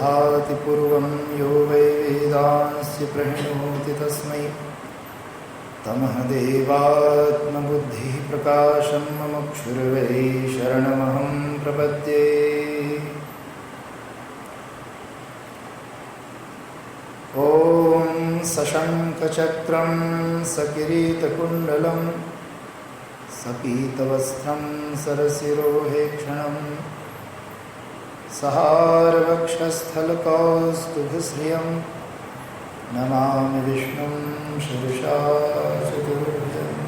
दधाति पूर्वं यो वै वेदांस्य प्रणोति तस्मै तमः देवात्मबुद्धिः प्रकाशं मुमुक्षुर्वै शरणमहं प्रपद्ये। ॐ सशङ्खचक्रं सकिरीटकुण्डलं सपीतवस्त्रं सरसिरोहेक्षणं सहारवक्षस्थलकौस्तुभश्रियं नमामि विष्णुं शिरसा चतुर्भुजम्।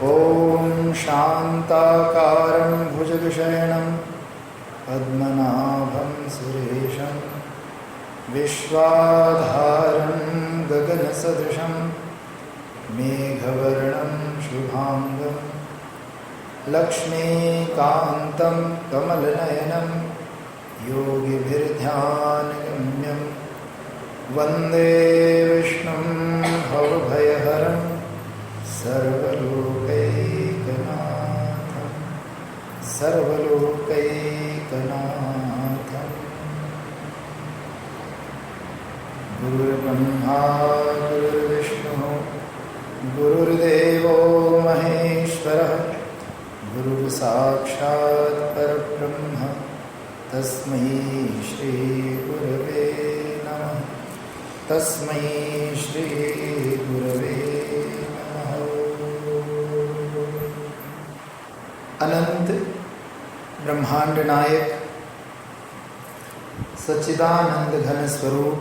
ॐ शान्ताकारं भुजगशयनं पद्मनाभं सुरेशं विश्वाधारं गगनसदृशं मेघवर्णं शुभांगं लक्ष्मीकान्तं कमलनयनं योगिभिर्ध्यानगम्यं वन्दे विष्णुं भवभयहरं सर्वलोकैकनाथं। गुरुर्ब्रह्मा गुरुर्विष्णुः गुरुर्देवो महेश्वरः गुरुर्साक्षात् परब्रह्म तस्मै श्री गुरवे नमः। तस्मै श्री गुरवे नमः। अनंत ब्रह्मांड नायक सच्चिदानंद घन स्वरूप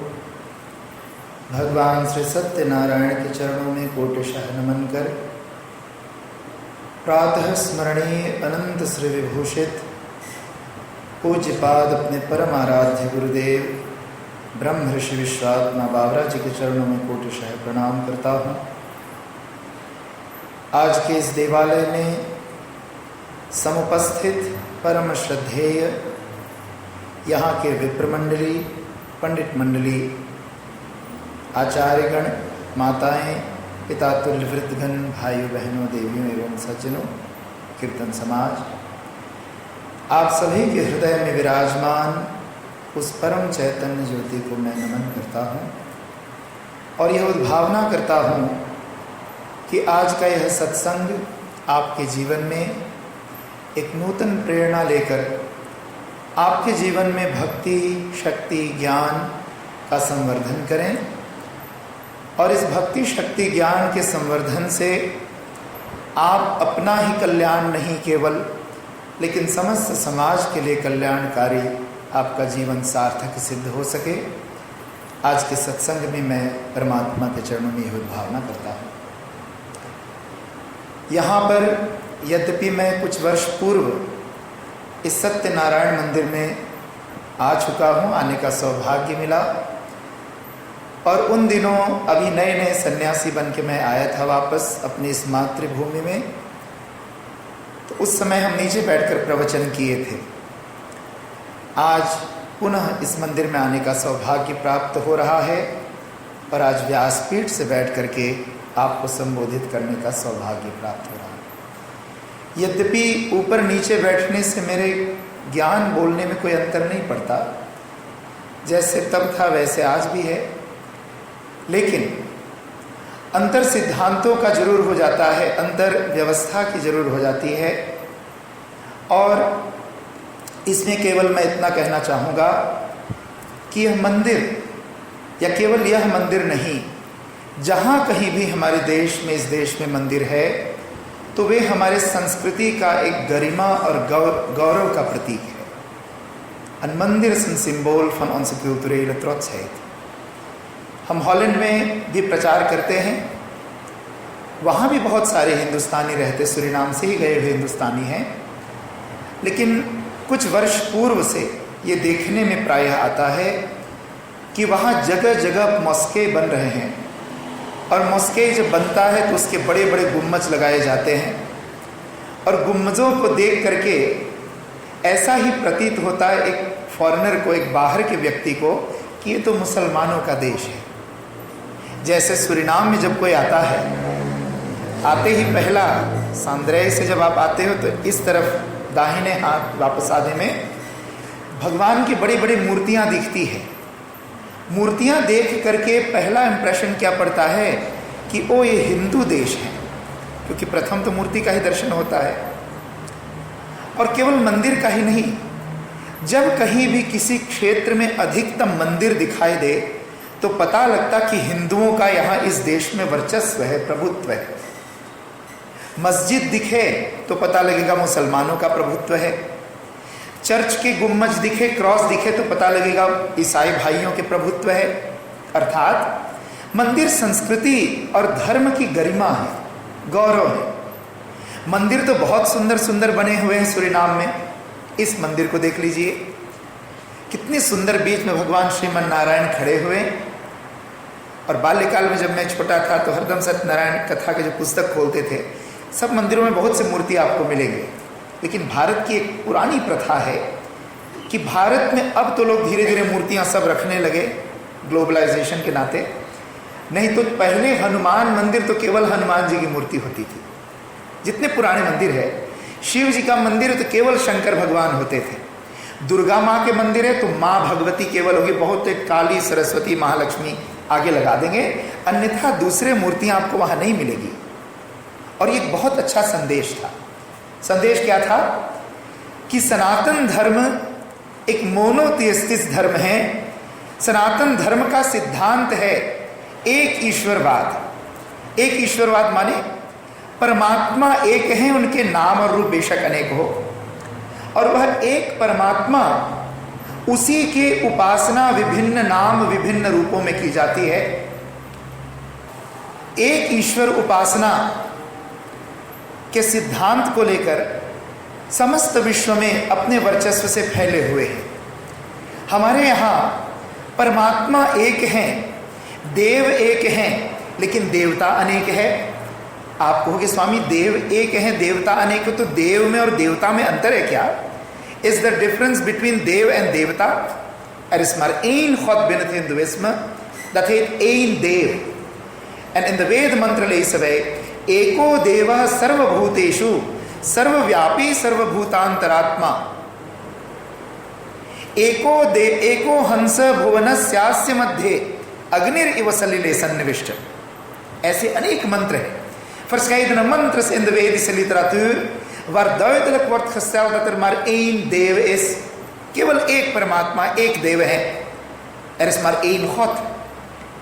भगवान श्री सत्यनारायण के चरणों में कोटिशः नमन कर प्रातः स्मरणीय अनंत श्री विभूषित पूज्यपाद अपने परम आराध्य गुरुदेव ब्रह्म ऋषि विश्वात्मा बाबरा जी के चरणों में कोटिशः प्रणाम करता हूँ। आज के इस देवालय में समुपस्थित परम श्रद्धेय यहाँ के विप्र मंडली, पंडित मंडली, आचार्यगण, माताएं, पिता तुल्य वृद्धगण, भाइयों बहनों, देवियों एवं सज्जनों, कीर्तन समाज, आप सभी के हृदय में विराजमान उस परम चैतन्य ज्योति को मैं नमन करता हूँ और यह उद्भावना करता हूँ कि आज का यह सत्संग आपके जीवन में एक नूतन प्रेरणा लेकर आपके जीवन में भक्ति, शक्ति, ज्ञान का संवर्धन करें और इस भक्ति, शक्ति, ज्ञान के संवर्धन से आप अपना ही कल्याण नहीं केवल लेकिन समस्त समाज के लिए कल्याणकारी आपका जीवन सार्थक सिद्ध हो सके। आज के सत्संग में मैं परमात्मा के चरणों में यह भावना करता हूँ। यहाँ पर यद्यपि मैं कुछ वर्ष पूर्व इस सत्यनारायण मंदिर में आ चुका हूँ, आने का सौभाग्य मिला और उन दिनों अभी नए नए सन्यासी बन के मैं आया था वापस अपनी इस मातृभूमि में। तो उस समय हम नीचे बैठकर प्रवचन किए थे। आज पुनः इस मंदिर में आने का सौभाग्य प्राप्त हो रहा है और आज व्यासपीठ से बैठ करके आपको संबोधित करने का सौभाग्य प्राप्त हो रहा है। यद्यपि ऊपर नीचे बैठने से मेरे ज्ञान बोलने में कोई अंतर नहीं पड़ता, जैसे तब था वैसे आज भी है, लेकिन अंतर सिद्धांतों का जरूर हो जाता है, अंतर व्यवस्था की जरूर हो जाती है। और इसमें केवल मैं इतना कहना चाहूँगा कि यह मंदिर या केवल यह मंदिर नहीं, जहाँ कहीं भी हमारे देश में, इस देश में मंदिर है तो वे हमारे संस्कृति का एक गरिमा और गौरव का प्रतीक है। En मंदिर is een symbool van onze culturele trotsheid। हम हॉलैंड में भी प्रचार करते हैं, वहाँ भी बहुत सारे हिंदुस्तानी रहते, सूरीनाम से ही गए हुए हिंदुस्तानी हैं, लेकिन कुछ वर्ष पूर्व से ये देखने में प्रायः आता है कि वहाँ जगह जगह मॉस्के बन रहे हैं और मॉस्के जब बनता है तो उसके बड़े बड़े गुम्बज लगाए जाते हैं और गुम्बजों को देख करके ऐसा ही प्रतीत होता है एक फॉरेनर को, एक बाहर के व्यक्ति को, कि ये तो मुसलमानों का देश है। जैसे सूरीनाम में जब कोई आता है, आते ही पहला सांद्रे से जब आप आते हो तो इस तरफ दाहिने हाथ वापस आने में भगवान की बड़ी बड़ी मूर्तियां दिखती है। मूर्तियां देख करके पहला इंप्रेशन क्या पड़ता है कि ओ ये हिंदू देश है, क्योंकि प्रथम तो मूर्ति का ही दर्शन होता है। और केवल मंदिर का ही नहीं, जब कहीं भी किसी क्षेत्र में अधिकतम मंदिर दिखाई दे तो पता लगता कि हिंदुओं का यहाँ इस देश में वर्चस्व है, प्रभुत्व है। मस्जिद दिखे तो पता लगेगा मुसलमानों का प्रभुत्व है। चर्च के गुम्बज दिखे, क्रॉस दिखे तो पता लगेगा ईसाई भाइयों के प्रभुत्व है। अर्थात मंदिर संस्कृति और धर्म की गरिमा है, गौरव है। मंदिर तो बहुत सुंदर सुंदर बने हुए हैं सूरीनाम में। इस मंदिर को देख लीजिए, कितनी सुंदर, बीच में भगवान श्रीमन नारायण खड़े हुए। और बाल्यकाल में जब मैं छोटा था तो हरदम सत्यनारायण कथा के जो पुस्तक खोलते थे, सब मंदिरों में बहुत सी मूर्ति आपको मिलेंगे। लेकिन भारत की एक पुरानी प्रथा है कि भारत में अब तो लोग धीरे धीरे मूर्तियां सब रखने लगे ग्लोबलाइजेशन के नाते। नहीं तो पहले हनुमान मंदिर तो केवल हनुमान जी की मूर्ति होती थी। जितने पुराने मंदिर है, शिव जी का मंदिर है तो केवल शंकर भगवान होते थे। दुर्गा माँ के मंदिर है तो माँ भगवती केवल होगी, बहुत एक काली, सरस्वती, महालक्ष्मी आगे लगा देंगे, अन्यथा दूसरे मूर्तियां आपको वहां नहीं मिलेगी। और ये बहुत अच्छा संदेश था। संदेश क्या था कि सनातन धर्म एक मोनोथियस्टिक धर्म है। सनातन धर्म का सिद्धांत है एक ईश्वरवाद। एक ईश्वरवाद माने परमात्मा एक है, उनके नाम और रूप बेशक अनेक हो, और वह एक परमात्मा, उसी के उपासना विभिन्न नाम विभिन्न रूपों में की जाती है। एक ईश्वर उपासना के सिद्धांत को लेकर समस्त विश्व में अपने वर्चस्व से फैले हुए हैं। हमारे यहाँ परमात्मा एक हैं, देव एक हैं, लेकिन देवता अनेक है। आप कहोगे स्वामी देव एक हैं, देवता अनेक है, तो देव में और देवता में अंतर है क्या? Is the difference between Dev and देवता? Er is maar één God binnen het Hindoeïsme, dat heet één Dev. En in de Veda mantra lezen wij एको देवा सर्वभूतेषु सर्वव्यापी सर्वभूतांतरात्मा। एको हंस भुवनस्यास्य मध्ये अग्निर इव सलिले सन्निविष्ट। ऐसे अनेक मंत्र हैं। Verscheidene mantras in de Vedische literatuur waar duidelijk wordt gesteld dat er maar één Dev is. केवल एक परमात्मा, एक देव है। Er is maar één God.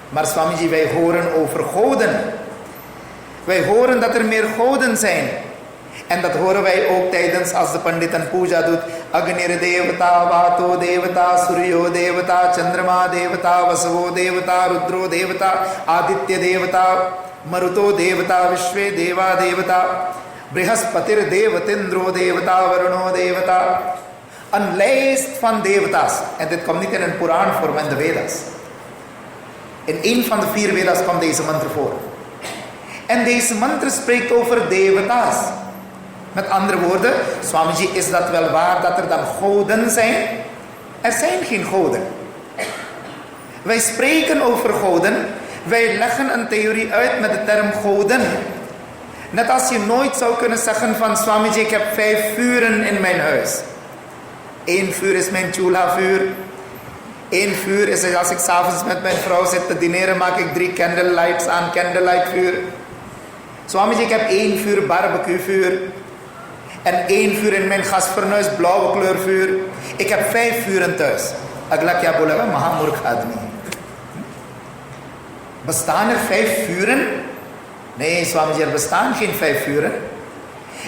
Maar Swami ji, wij horen over goden. Wij horen dat er meer goden zijn. En dat horen wij ook tijdens als de pandit een puja doet. Agnir devata, vato devata, suryo devata, chandrama devata, vasavo devata, rudro devata, aditya devata, maruto devata, vishve deva devata, brihaspatir devatindro devata, varuno devata. Een lijst van devata's. En dit komt niet in een Puran voor, maar in de Vedas. In een van de 4 Vedas komt deze mantra voor. En deze mantra spreekt over devata's. Met andere woorden, Swamiji, is dat wel waar dat er dan goden zijn? Er zijn geen goden. Wij spreken over goden. Wij leggen een theorie uit met de term goden. Net als je nooit zou kunnen zeggen van Swamiji, ik heb 5 vuren in mijn huis. 1 vuur is mijn chula vuur. 1 vuur is als ik s'avonds met mijn vrouw zit te dineren, maak ik 3 candlelights aan, candlelight vuur. Swamiji, ik heb 1 vuur barbecue vuur. En 1 vuur in mijn gasfornuis, blauwe kleur vuur. Ik heb 5 vuren thuis. Agla kya bolega, mahamurkh admi. Bestaan er 5 vuren? Nee, Swamiji, er bestaan geen 5 vuren.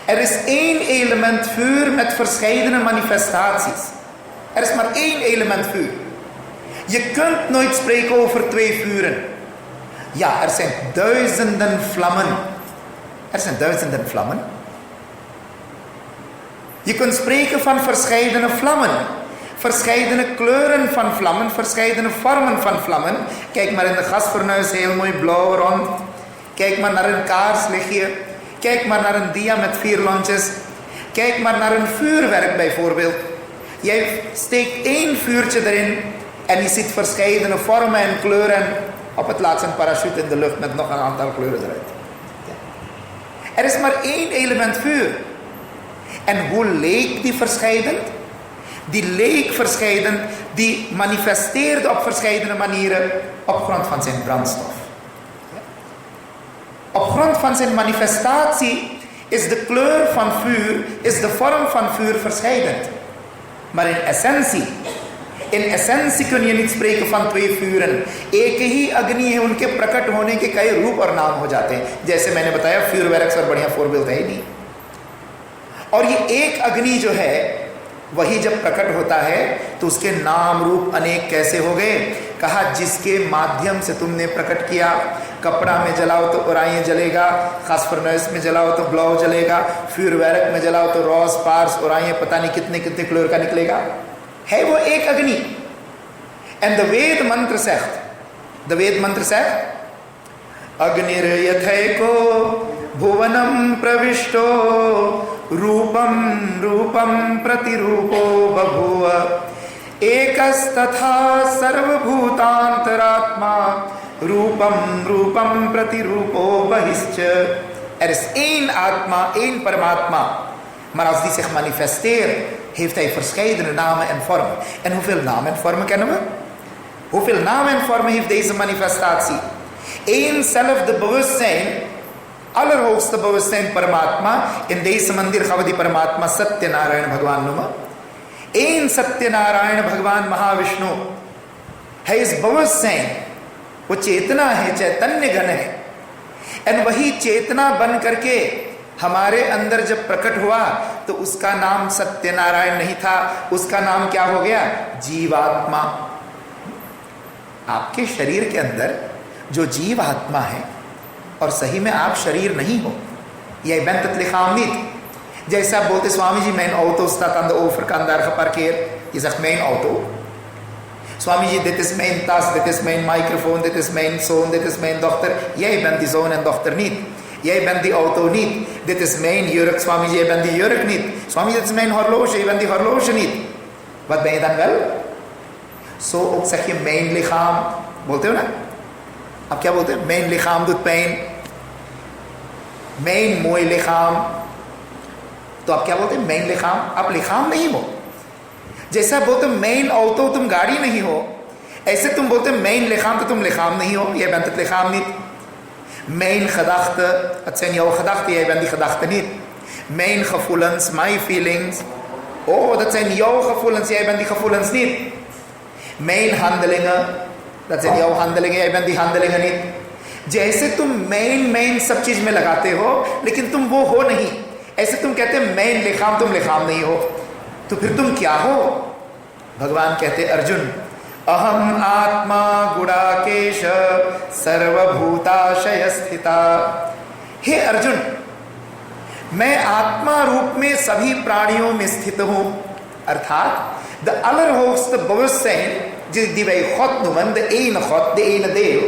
Er is 1 element vuur met verscheidene manifestaties. Er is maar 1 element vuur. Je kunt nooit spreken over 2 vuren. Ja, er zijn duizenden vlammen. Er zijn duizenden vlammen. Je kunt spreken van verscheidene vlammen. Verscheidene kleuren van vlammen. Verscheidene vormen van vlammen. Kijk maar in de gasfornuis, heel mooi blauw rond. Kijk maar naar een kaarslichtje. Kijk maar naar een dia met 4 lontjes. Kijk maar naar een vuurwerk bijvoorbeeld. Jij steekt 1 vuurtje erin en je ziet verscheidene vormen en kleuren. Op het laatst een parachute in de lucht met nog een aantal kleuren eruit. Er is maar 1 element vuur. En hoe leek die verscheidend? Die leek verscheiden, die manifesteerde op verscheidene manieren op grond van zijn brandstof. Op grond van zijn manifestatie is de kleur van vuur, is de vorm van vuur verscheidend. Maar in essentie kun je niet spreken van twee vuren. एक ही अग्नि है, उनके प्रकट होने के कई रूप और नाम हो जाते हैं. जैसे मैंने बताया फ्यूर वैरक्स और बढ़िया फोरबिल है ही नहीं. और ये एक अग्नि जो है वही जब प्रकट होता है तो उसके नाम रूप अनेक कैसे हो गए. कहा जिसके माध्यम से तुमने प्रकट किया. कपड़ा में जलाओ तो ओराइए जलेगा, खास फर्नेस में जलाओ तो ब्लाउ जलेगा, फ्यूर वैरक में जलाओ तो रॉस पार्स ओराइए पता नहीं कितने कितने क्लोर का निकलेगा. है वो एक अग्नि. एंड द वेद मंत्र सेक्ट अग्निर यथैको भुवनम प्रविष्टो रूपम रूपम प्रतिरूपो बभूव एकस्तथा सर्वभूतांतरात्मा रूपम रूपम प्रतिरूपो बहिश्च. Er is één atma, één paramatma. Maar als die zich manifesteert, heeft hij verscheidene namen en vormen. En hoeveel namen en vormen kennen we? Hoeveel namen en vormen heeft deze manifestatie? Éénzelfde bewustzijn, allerhoogste bewustzijn Paramatma. In deze mandir gaan we die Paramatma Satyanarayan Bhagwan noemen. Eén Satyanarayan Bhagwan Mahavishnu. Hij is bewustzijn. वो चेतना है, चैतन्य घन है. And वही चेतना बन करके हमारे अंदर जब प्रकट हुआ तो उसका नाम सत्यनारायण नहीं था, उसका नाम क्या हो गया? जीवात्मा. आपके शरीर के अंदर जो जीव आत्मा है और सही में आप शरीर नहीं हो, यह bent lichaam niet. जैसे आप बोलते Swami ji mijn auto staat aan de overkant daar geparkeerd. Je zegt mijn auto. Swami ji, dit is mijn tas, dit is mijn microfoon, dit is mijn zoon, dit is mijn dochter. Jij bent die zoon en dochter niet. Jij bent die auto niet. Dit is mijn jurk, Swamiji, jij bent die jurk niet. Swamiji, dit is mijn horloge, jij bent die horloge niet. Wat ben je dan wel? Zo ook zeg je mijn lichaam. बोलते हो ना? आप क्या बोलते हैं? mijn lichaam doet pijn. mijn mooi lichaam. तो आप क्या बोलते हैं? mijn lichaam. आप lichaam नहीं हो. जैसा बोलते mijn auto, तुम गाड़ी नहीं हो, ऐसे तुम बोलते mijn lichaam, तो तुम lichaam नहीं हो. Jij bent het lichaam niet. Mijn gedachten, het zijn jouw gedachten, jij bent die gedachten niet. Mijn gevoelens, my feelings, oh, dat zijn jouw gevoelens, jij bent die gevoelens niet. Mijn handelingen, dat zijn jouw handelingen, jij bent die handelingen niet. जैसे तुम mein सब चीज में लगाते हो, लेकिन तुम वो हो नहीं. ऐसे तुम कहते mein लिखाम, तुम लिखाम नहीं हो. तो फिर तुम क्या हो? भगवान कहते अर्जुन, अहम आत्मा गुड़ाकेश सर्वभूताशय स्थिता. हे अर्जुन, मैं आत्मा रूप में सभी प्राणियों में स्थित हूं. अर्थात de allerhoogste bewustzijn, die wij God noemen, de ene God, de ene deel.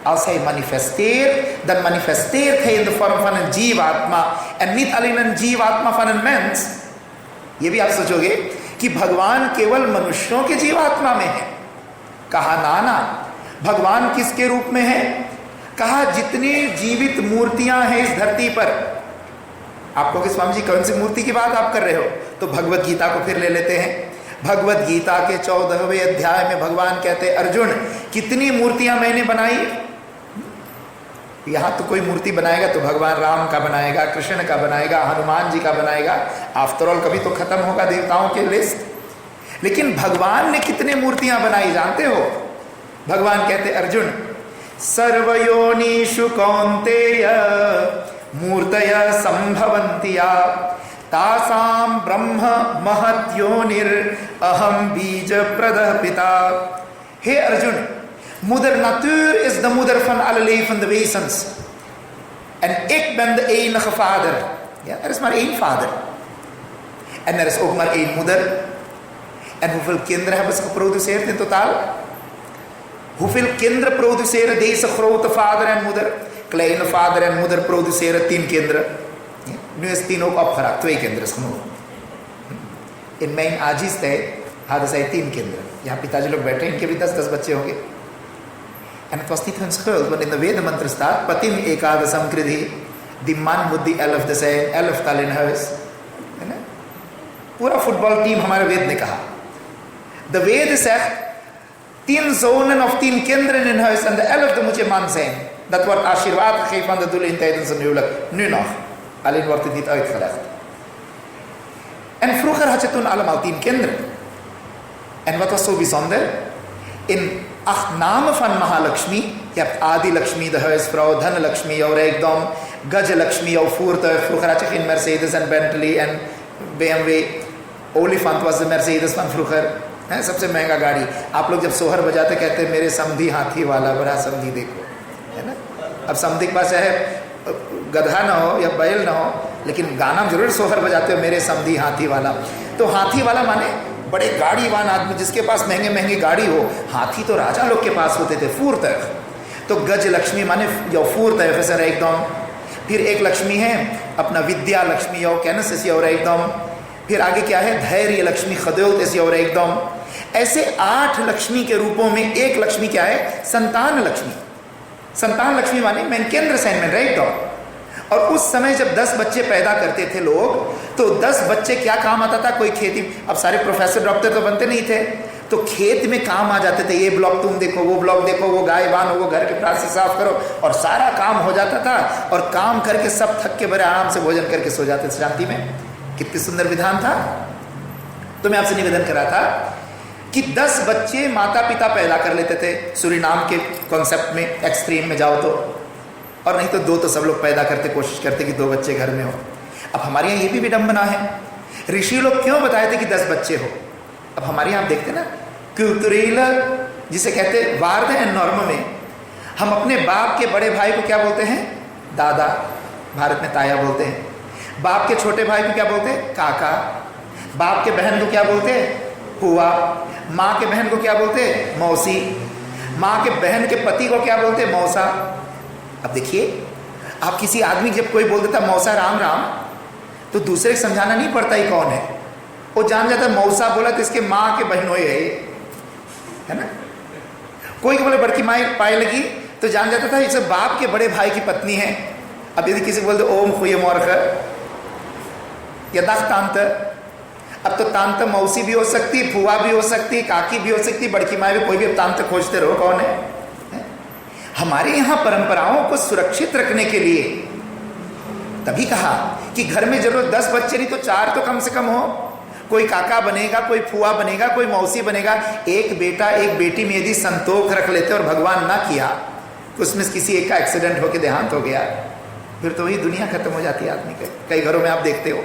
Als hij manifesteert, dan manifesteert hij in de vorm van een जीवात्मा. En niet alleen een जीवात्मा van een mens. ये भी आप सोचोगे कि भगवान केवल मनुष्यों के जीवात्मा में है. कहा नाना, भगवान किसके रूप में है? कहा जितनी जीवित मूर्तियां हैं इस धरती पर. आपको कि स्वामी जी कौन सी मूर्ति की बात आप कर रहे हो? तो भगवत गीता को फिर ले लेते हैं. भगवत गीता के 14वें अध्याय में भगवान कहते हैं अर्जुन, कितनी मूर्तियां मैंने बनाई. यहां तो कोई मूर्ति बनाएगा तो भगवान राम का बनाएगा, कृष्ण का बनाएगा, हनुमान जी का बनाएगा. आफ्टर ऑल कभी तो खत्म होगा देवताओं के लिस्ट. लेकिन भगवान ने कितने मूर्तियां बनाई जानते हो? भगवान कहते अर्जुन, सर्वयोनिषु कौन्तेय मूर्तय संभवन्तिया तासाम ब्रह्म महत्योनिर अहम बीज प्रदः पिता. हे Arjun, moeder natuur is de moeder van alle levende wezens. En ik ben de enige vader. Ja, er is maar één vader. En er is ook maar één moeder. En hoeveel kinderen hebben ze geproduceerd in totaal? Hoeveel kinderen produceren deze grote vader en moeder? Kleine vader en moeder produceren 10 kinderen. Ja, nu is 10 ook opgeraakt. 2 kinderen is genoeg. In mijn Aji's tijd hadden zij 10 kinderen. Ja, पिताजी लोग बैठे, इनके भी 10 बच्चे होंगे. En het was niet hun schuld, want in de Vedamantra staat Patim ekadasam kridhi. Die man moet die 11e zijn, 11tal in huis. पूरा football team हमारे वेद ने कहा. De Veden zegt, 10 zonen of 10 kinderen in huis en de 11e moet je man zijn. Dat wordt Ashirwaad gegeven aan de doelen tijdens een huwelijk. Nu nog. Alleen wordt het niet uitgelegd. En vroeger had je toen allemaal 10 kinderen. En wat was zo bijzonder? In 8 namen van Mahalakshmi. Je hebt Adi Lakshmi, de huisvrouw. Dhan Lakshmi, jouw rijkdom. Gaja Lakshmi, jouw voertuig. Vroeger had je geen Mercedes en Bentley en BMW. Olifant was de Mercedes van vroeger. है सबसे महंगा गाड़ी. आप लोग जब सोहर बजाते कहते हैं मेरे समधी हाथी वाला, बड़ा समधी देखो, है ना. अब समधी के पास चाहे गधा ना हो या बैल ना हो, लेकिन गाना जरूर सोहर बजाते हो मेरे समधी हाथी वाला. तो हाथी वाला माने बड़े गाड़ीवान आदमी जिसके पास महंगे महंगी गाड़ी हो. हाथी तो राजा लोग के पास होते थे. फूर्तक. तो गज लक्ष्मी माने जो फूर्तक सर एकदम. फिर एक लक्ष्मी है अपना विद्या लक्ष्मी यो कैनस और एकदम. फिर आगे क्या है? धैर्य लक्ष्मी, खदोत ऐसी और एकदम. ऐसे 8 लक्ष्मी के रूपों में एक लक्ष्मी क्या है? संतान लक्ष्मी. संतान लक्ष्मी माने मैं केंद्र सैन में एकदम. और उस समय जब 10 बच्चे पैदा करते थे लोग, तो 10 बच्चे क्या काम आता था? कोई खेती. अब सारे प्रोफेसर डॉक्टर तो बनते नहीं थे, तो खेत में काम आ जाते थे. ये ब्लॉक तुम देखो, वो ब्लॉक देखो, वो गाय बांधो, वो घर के प्राण से साफ करो, और सारा काम हो जाता था. और काम करके सब थक के बड़े आराम से भोजन करके सो जाते थे शांति में. कितनी सुंदर विधान था. तो मैं आपसे निवेदन कर रहा था कि 10 बच्चे माता पिता पैदा कर लेते थे. सूरीनाम के कॉन्सेप्ट में एक्सट्रीम में जाओ तो, और नहीं तो 2 तो सब लोग पैदा करते, कोशिश करते कि 2 बच्चे घर में हो. अब हमारे यहाँ ये भी विडंबना है. ऋषि लोग क्यों बताए थे कि 10 बच्चे हो? अब हमारे यहाँ देखते ना, क्यूतुरेल जिसे कहते वार्ध एंड नॉर्म में, हम अपने बाप के बड़े भाई को क्या बोलते हैं? दादा. भारत में ताया बोलते हैं. बाप के छोटे भाई को क्या बोलते हैं? काका. बाप के बहन को क्या बोलते हैं? फूआ. माँ के बहन को क्या बोलते हैं? मौसी. माँ के बहन के पति को क्या बोलते हैं? मौसा. अब देखिए, आप किसी आदमी जब कोई बोल देता मौसा राम राम, तो दूसरे को समझाना नहीं पड़ता ही कौन है. वो जान जाता मौसा बोला तो इसके माँ के बहनों है ना. कोई बोले बड़की माँ पाए लगी तो जान जाता था इसे बाप के बड़े भाई की पत्नी है. अब यदि किसी को बोलते ओम खुए मोरख या तांत, अब तो तांत मौसी भी हो सकती, फुआ भी हो सकती, काकी भी हो सकती, बड़की माँ भी. कोई भी तांत खोजते रहो कौन है. हमारे यहाँ परंपराओं को सुरक्षित रखने के लिए तभी कहा कि घर में जरूर 10 बच्चे नहीं तो 4 तो कम से कम हो. कोई काका बनेगा, कोई फुआ बनेगा, कोई मौसी बनेगा. एक बेटा एक बेटी में यदि संतोख रख लेते और भगवान ना किया, उसमें किसी एक का एक्सीडेंट होकर देहांत हो गया, फिर तो वही दुनिया खत्म हो जाती है आदमी के. कई घरों में आप देखते हो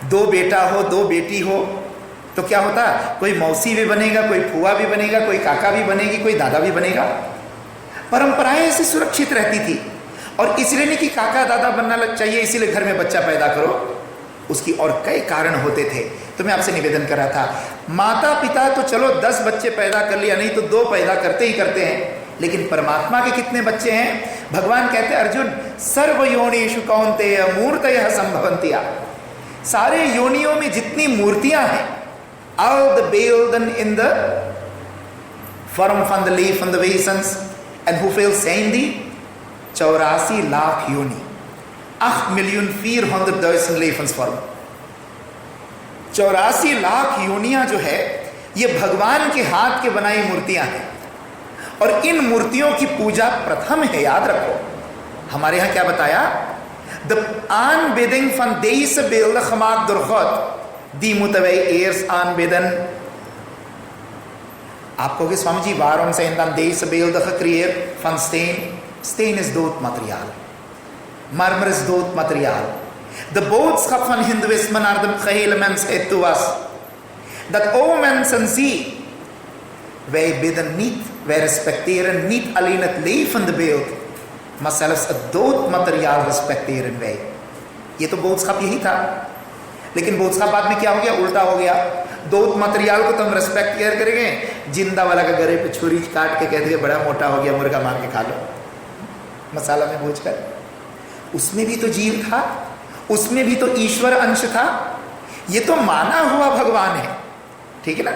2 बेटा हो 2 बेटी हो तो क्या होता? कोई मौसी भी बनेगा, कोई फुआ भी बनेगा, कोई काका भी बनेगी, कोई दादा भी बनेगा. परंपराएं ऐसी सुरक्षित रहती थी. और इसलिए नहीं कि काका दादा बनना चाहिए इसीलिए घर में बच्चा पैदा करो. उसकी और कई कारण होते थे. तो मैं आपसे निवेदन कर रहा था, माता पिता तो चलो 10 बच्चे पैदा कर लिया, नहीं तो 2 पैदा करते ही करते हैं. लेकिन परमात्मा के कितने बच्चे हैं? भगवान कहते हैं अर्जुन, सर्व योनिषु कौन्तेय मूर्तयः संभवन्त्या. सारे योनियों में जितनी मूर्तियां हैं, all the beelden in the form van de leaf van de wezens, en hoeveel zijn die? 84 lakh योनि, 8.400.000 levensvormen. 84 लाख योनियां जो है ये भगवान के हाथ के बनाई मूर्तियां हैं. और इन मूर्तियों की पूजा प्रथम है, याद रखो. हमारे यहां क्या बताया? De aanbidding van deze beelden gemaakt door God, die moeten wij eerst aanbidden. आप कहोगे Swami ji, waarom zijn dan deze beelden gecreëerd van steen? Steen is dood materiaal. Marmer is dood materiaal. De boodschap van Hindoeïsme naar de gehele mensheid toe was dat, o mensen, zie, wij bidden niet, wij respecteren niet alleen het levende beeld, maar zelfs het doodmateriaal respecteren wij. ये तो बोधस्काप यही था. लेकिन बोधस्काप बाद में क्या हो गया? उल्टा हो गया. दोत मटेरियल को तो हम रेस्पेक्ट केयर करेंगे, जिंदा वाला का गले पे छुरी काट के कहते हैं बड़ा मोटा हो गया, मुर्गा मार के खा लो मसाला में भूज कर. उसमें भी तो जीव था, उसमें भी तो ईश्वर अंश था. ये तो माना हुआ भगवान है, ठीक है ना.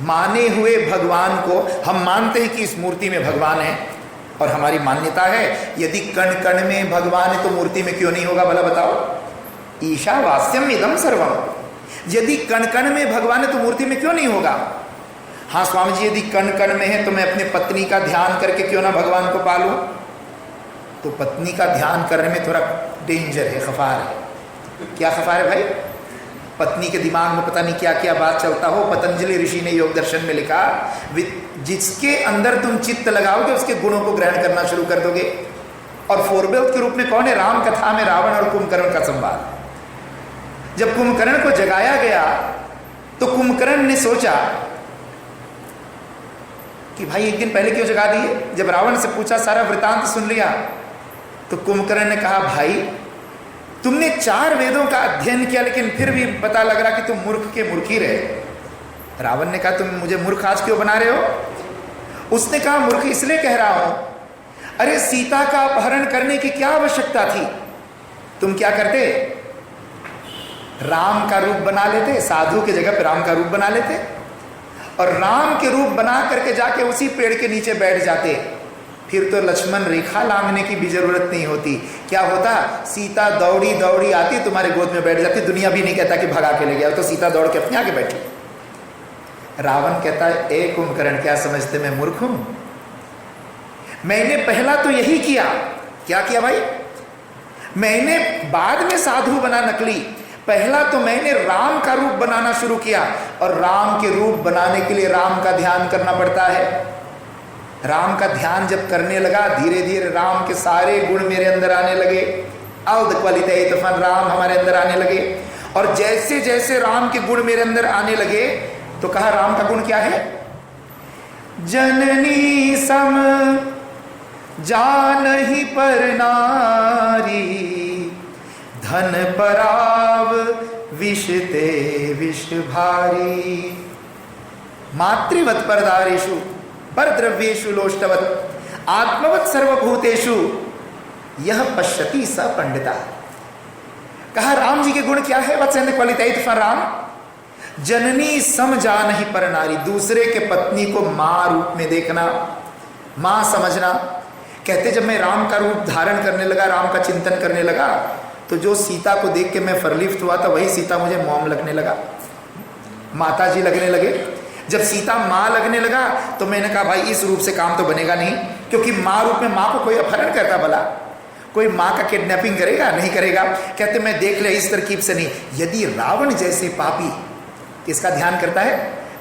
माने हुए भगवान को हम मानते हैं कि इस मूर्ति में भगवान है, और हमारी मान्यता है यदि कण कण में भगवान है तो मूर्ति में क्यों नहीं होगा? भला बताओ. ईशावास्यम इदम सर्वम. यदि कण कण में भगवान है तो मूर्ति में क्यों नहीं होगा? हाँ स्वामी जी, यदि कण कण में है तो मैं अपनी पत्नी का ध्यान करके क्यों ना भगवान को पालूं? तो पत्नी का ध्यान करने में थोड़ा डेंजर है, खफार है। क्या खफार है भाई? पत्नी के दिमाग में पता नहीं क्या क्या बात चलता हो। पतंजलि ऋषि ने योग दर्शन में लिखा, जिसके अंदर तुम चित्त लगाओगे उसके गुणों को ग्रहण करना शुरू कर दोगे। और फोरबेल्थ के रूप में कौन है? राम कथा में रावण और कुंभकर्ण का संवाद। जब कुंभकर्ण को जगाया गया तो कुंभकर्ण ने सोचा कि भाई एक दिन पहले क्यों जगा दिए? जब रावण से पूछा, सारा वृतांत सुन लिया, तो कुंभकर्ण ने कहा, भाई तुमने 4 वेदों का अध्ययन किया लेकिन फिर भी पता लग रहा कि तुम मूर्ख के मूर्ख ही रहे। रावण ने कहा, तुम मुझे मूर्ख आज क्यों बना रहे हो? उसने कहा, मूर्ख इसलिए कह रहा हूं, अरे सीता का अपहरण करने की क्या आवश्यकता थी? तुम क्या करते? राम का रूप बना लेते, साधु की जगह पे राम का रूप बना लेते और राम के रूप बना करके जाके उसी पेड़ के नीचे बैठ जाते। फिर तो लक्ष्मण रेखा लांघने की भी जरूरत नहीं होती। क्या होता? सीता दौड़ी दौड़ी आती, तुम्हारे गोद में बैठ जाती, दुनिया भी नहीं कहता कि भगा के ले गया, तो सीता दौड़ के अपने आगे बैठी। रावण कहता है, ए कुंभकर्ण, क्या समझते मैं मूर्ख हूं? मैंने पहला तो यही किया। क्या किया भाई? मैंने बाद में साधु बना नकली, पहला तो मैंने राम का रूप बनाना शुरू किया। और राम के रूप बनाने के लिए राम का ध्यान करना पड़ता है। राम का ध्यान जब करने लगा, धीरे धीरे राम के सारे गुण मेरे अंदर आने लगे। All the qualities of Ram हमारे अंदर आने लगे। और जैसे जैसे राम के गुण मेरे अंदर आने लगे तो कहा, राम का गुण क्या है? जननी सम जानहि पर नारी, धन पराव विष ते विष भारी। मातृवत परदारेषु पर द्रव्येषु लोष्टवत, आत्मवत सर्वभूतेषु यह पश्यति स पंडिता। कहा, राम जी के गुण क्या है? What's the qualities for Ram? जननी सम जानहि पर नारी, दूसरे के पत्नी को मां रूप में देखना, मां समझना। कहते जब मैं राम का रूप धारण करने लगा, राम का चिंतन करने लगा, तो जो सीता को देख के मैं फरलिफ्ट हुआ था, वही सीता मुझे मॉम लगने लगा, माता जी लगने लगे। जब सीता माँ लगने लगा तो मैंने कहा, भाई इस रूप से काम तो बनेगा नहीं, क्योंकि माँ रूप में माँ को कोई अपहरण करता भला? कोई माँ का किडनैपिंग करेगा? नहीं करेगा। कहते मैं देख लिया, इस तरकीब से नहीं। यदि रावण जैसे पापी किसका ध्यान करता है?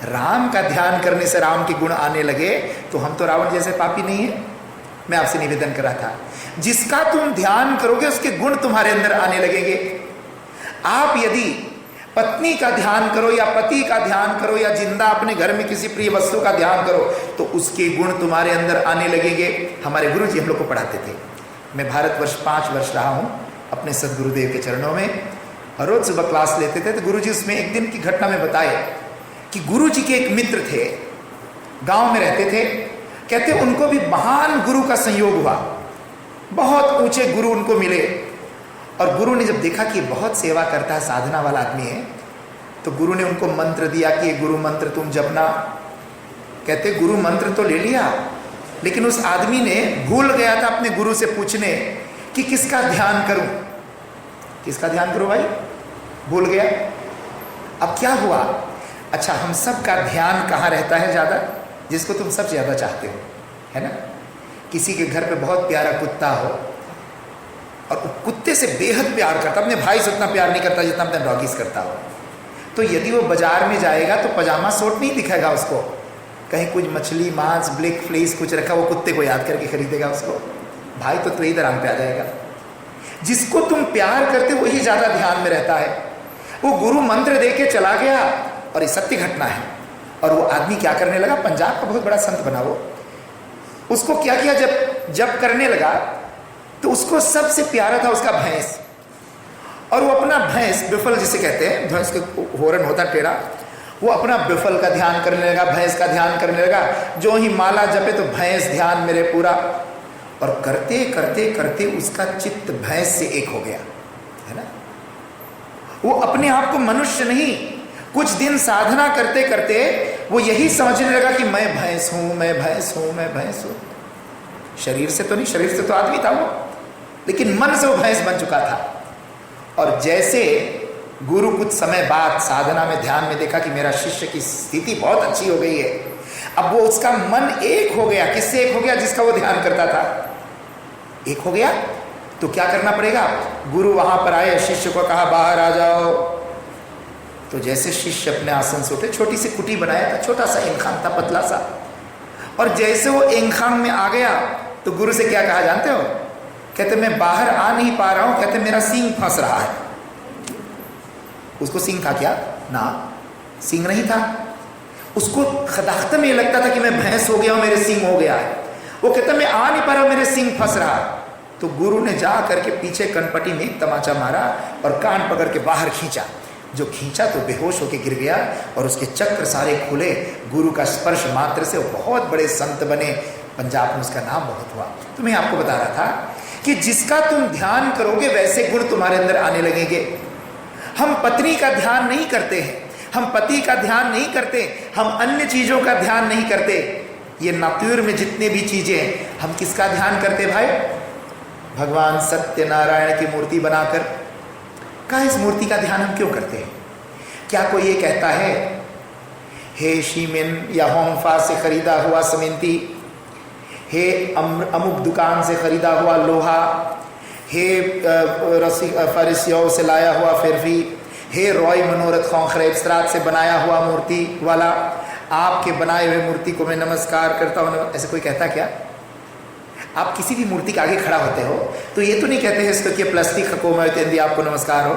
राम का ध्यान करने से राम के गुण आने लगे, तो हम तो रावण जैसे पापी नहीं है। मैं आपसे निवेदन कर रहा था, जिसका तुम ध्यान करोगे उसके गुण तुम्हारे अंदर आने लगेंगे। आप यदि पत्नी का ध्यान करो या पति का ध्यान करो या जिंदा अपने घर में किसी प्रिय वस्तु का ध्यान करो, तो उसके गुण तुम्हारे अंदर आने लगेंगे। हमारे गुरु जी हम लोग को पढ़ाते थे। मैं भारतवर्ष 5 वर्ष रहा हूँ अपने सदगुरुदेव के चरणों में, और रोज सुबह क्लास लेते थे। तो गुरु जी उसमें एक दिन की घटना में बताए कि गुरु जी के एक मित्र थे, गांव में रहते थे। कहते उनको भी महान गुरु का संयोग हुआ, बहुत ऊंचे गुरु उनको मिले। और गुरु ने जब देखा कि बहुत सेवा करता है, साधना वाला आदमी है, तो गुरु ने उनको मंत्र दिया कि ये गुरु मंत्र तुम जपना। कहते गुरु मंत्र तो ले लिया, लेकिन उस आदमी ने भूल गया था अपने गुरु से पूछने कि किसका ध्यान करूं, किसका ध्यान करूं भाई, भूल गया। अब क्या हुआ? अच्छा, हम सब का ध्यान कहाँ रहता है ज़्यादा? जिसको तुम सबसे ज़्यादा चाहते हो, है ना? किसी के घर पे बहुत प्यारा कुत्ता हो और कुत्ते से बेहद प्यार करता, अपने भाई से उतना प्यार नहीं करता जितना अपने डॉगीज करता हो, तो यदि वो बाजार में जाएगा तो पजामा सूट नहीं दिखेगा उसको, कहीं कुछ मछली मांस ब्लिक फ्लेस कुछ रखा, वो कुत्ते को याद करके खरीदेगा उसको। भाई तो ही दराम पे आ जाएगा। जिसको तुम प्यार करते वही ज़्यादा ध्यान में रहता है। वो गुरु मंत्र दे के चला गया, और ये सत्य घटना है। और वो आदमी क्या करने लगा, पंजाब का बहुत बड़ा संत बना वो। उसको क्या किया, जब करने लगा तो उसको सबसे प्यारा था उसका भैंस, और वो अपना भैंस, बिफल जिसे कहते हैं, भैंस के होरन होता टेढ़ा, वो अपना बिफल का ध्यान करने लगा, भैंस का ध्यान करने लगा। जो ही माला जपे तो भैंस ध्यान मेरे पूरा, और करते करते करते उसका चित्त भैंस से एक हो गया, है ना? वो अपने आप को मनुष्य नहीं, कुछ दिन साधना करते करते वो यही समझने लगा कि मैं भैंस हूं, मैं भैंस हूं, मैं भैंस हूं। शरीर से तो नहीं, शरीर से तो आदमी था वो, लेकिन मन से वो भैंस बन चुका था। और जैसे गुरु कुछ समय बाद साधना में ध्यान में देखा कि मेरा शिष्य की स्थिति बहुत अच्छी हो गई है। अब वो उसका मन एक हो गया। किससे एक हो गया? जिसका वो ध्यान करता था। एक हो गया तो क्या करना पड़ेगा? गुरु वहां पर आए, शिष्य को कहा बाहर आ जाओ। तो जैसे शिष्य अपने आसन से उठे, छोटी सी कुटी बनाया था, छोटा सा एंखांग था, पतला सा, और जैसे वो एंखांग में आ गया तो गुरु से क्या कहा जानते हो? कहते मैं बाहर आ नहीं पा रहा हूं, कहते मेरा सींग फंस रहा है। उसको सींग था क्या? ना, सींग नहीं था। उसको खदाख्त में लगता था कि मैं भैंस हो गया हूं, मेरे सींग हो गया है। वो कहता मैं आ नहीं पा रहा हूं, मेरे सींग फंस रहा। तो गुरु ने जा करके पीछे कनपटी में एक तमाचा मारा और कान पकड़ के बाहर खींचा। जो खींचा तो बेहोश होके गिर गया और उसके चक्र सारे खुले। गुरु का स्पर्श मात्र से वो बहुत बड़े संत बने। पंजाब में उसका नाम बहुत हुआ। तो मैं आपको बता रहा था कि जिसका तुम ध्यान करोगे वैसे गुण तुम्हारे अंदर आने लगेंगे। हम पत्नी का ध्यान नहीं करते हैं, हम पति का ध्यान नहीं करते, हम अन्य चीजों का ध्यान नहीं करते। ये नातुर में जितने भी चीजें हैं, हम किसका ध्यान करते भाई? भगवान सत्यनारायण की मूर्ति बनाकर। कहा इस मूर्ति का ध्यान हम क्यों करते हैं? क्या कोई ये कहता है हे शीमिन या होंगफा से खरीदा हुआ सीमेंटी, हे अमुक दुकान से खरीदा हुआ लोहा, हे फरिसियों से लाया हुआ फिरफी, हे रॉय मनोरथ खोखरेबस्त्रात से बनाया हुआ मूर्ति वाला, आपके बनाए हुए मूर्ति को मैं नमस्कार करता हूँ। ऐसे कोई कहता क्या? आप किसी भी मूर्ति के आगे खड़ा होते हो तो ये तो नहीं कहते हैं इसको कि प्लास्टिक खको में आपको नमस्कार हो,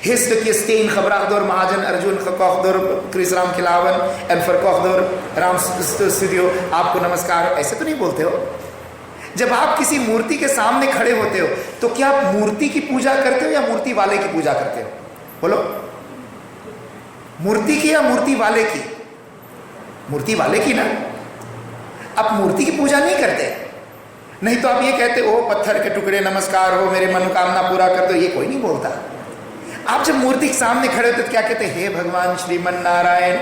हिस्ट के स्टेन खबराखदोर महाजन अर्जुन खकोखदोर क्रिसराम खिलावन एनफर कोखदोर राम स्टूडियो आपको नमस्कार, ऐसे तो नहीं बोलते हो। जब आप किसी मूर्ति के सामने खड़े होते हो तो क्या आप मूर्ति की पूजा करते हो या मूर्ति वाले की पूजा करते हो? बोलो, मूर्ति की या मूर्ति वाले की? मूर्ति वाले की ना। आप मूर्ति की पूजा नहीं करते। नहीं तो आप ये कहते हो पत्थर के टुकड़े नमस्कार हो, मेरे मनोकामना पूरा कर दो, ये कोई नहीं बोलता। आप जब मूर्ति के सामने खड़े होते तो क्या कहते? हे भगवान श्रीमन नारायण,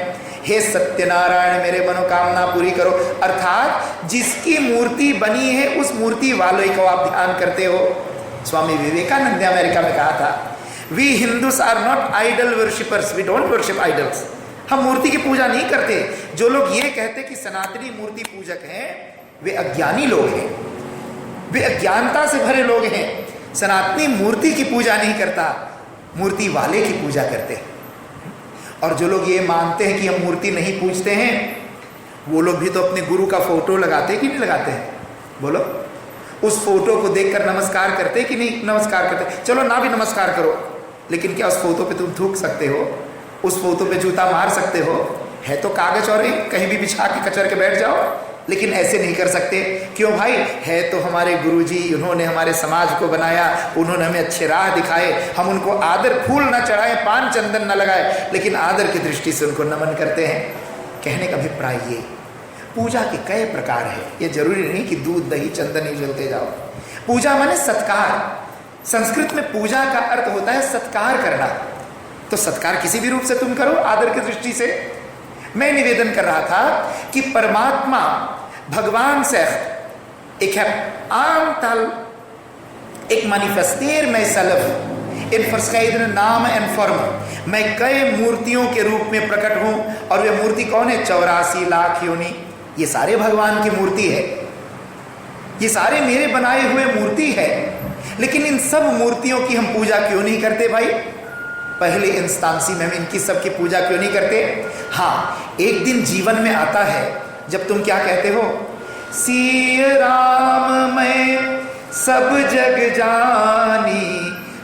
हे सत्यनारायण, मेरे मनोकामना पूरी करो। अर्थात जिसकी मूर्ति बनी है उस मूर्ति वाले को आप ध्यान करते हो। स्वामी विवेकानंद ने अमेरिका में कहा था, we Hindus are not idol worshippers, we don't worship idols. हम मूर्ति की पूजा नहीं करते। जो लोग ये कहते कि सनातनी मूर्ति पूजक हैं वे अज्ञानी लोग हैं, वे अज्ञानता से भरे लोग हैं। सनातनी मूर्ति की पूजा नहीं करता, मूर्ति वाले की पूजा करते हैं। और जो लोग ये मानते हैं कि हम मूर्ति नहीं पूजते हैं, वो लोग भी तो अपने गुरु का फोटो लगाते हैं कि नहीं लगाते हैं? बोलो, उस फोटो को देखकर नमस्कार करते हैं कि नहीं नमस्कार करते? चलो ना भी नमस्कार करो, लेकिन क्या उस फोटो पे तुम थूक सकते हो? उस फोटो पे जूता मार सकते हो? है तो कागज और कहीं भी बिछा के कचर के बैठ जाओ, लेकिन ऐसे नहीं कर सकते। क्यों भाई? है तो हमारे गुरुजी, उन्होंने हमारे समाज को बनाया, उन्होंने हमें अच्छे राह दिखाए। हम उनको आदर फूल न चढ़ाए, पान चंदन न लगाए, लेकिन आदर की दृष्टि से उनको नमन करते हैं। कहने का अभिप्राय ये, पूजा के कई प्रकार है। ये जरूरी नहीं कि दूध दही चंदन ही जलते जाओ। पूजा माने सत्कार। संस्कृत में पूजा का अर्थ होता है सत्कार करना। तो सत्कार किसी भी रूप से तुम करो आदर की दृष्टि से। मैं निवेदन कर रहा था कि परमात्मा भगवान से एक आम तल एक मैनिफेस्टेर में सलफ इन फर्स्काइदन नाम एंड फॉर्म मैं कई मूर्तियों के रूप में प्रकट हूं। और वे मूर्ति कौन है? 84 लाख योनि। ये सारे भगवान की मूर्ति है, ये सारे मेरे बनाए हुए मूर्ति है। लेकिन इन सब मूर्तियों की हम पूजा क्यों नहीं करते भाई? पहले इंस्टांसी में हम इनकी सबकी पूजा क्यों नहीं करते? हाँ, एक दिन जीवन में आता है जब तुम क्या कहते हो? सिय राम मैं सब जग जानी,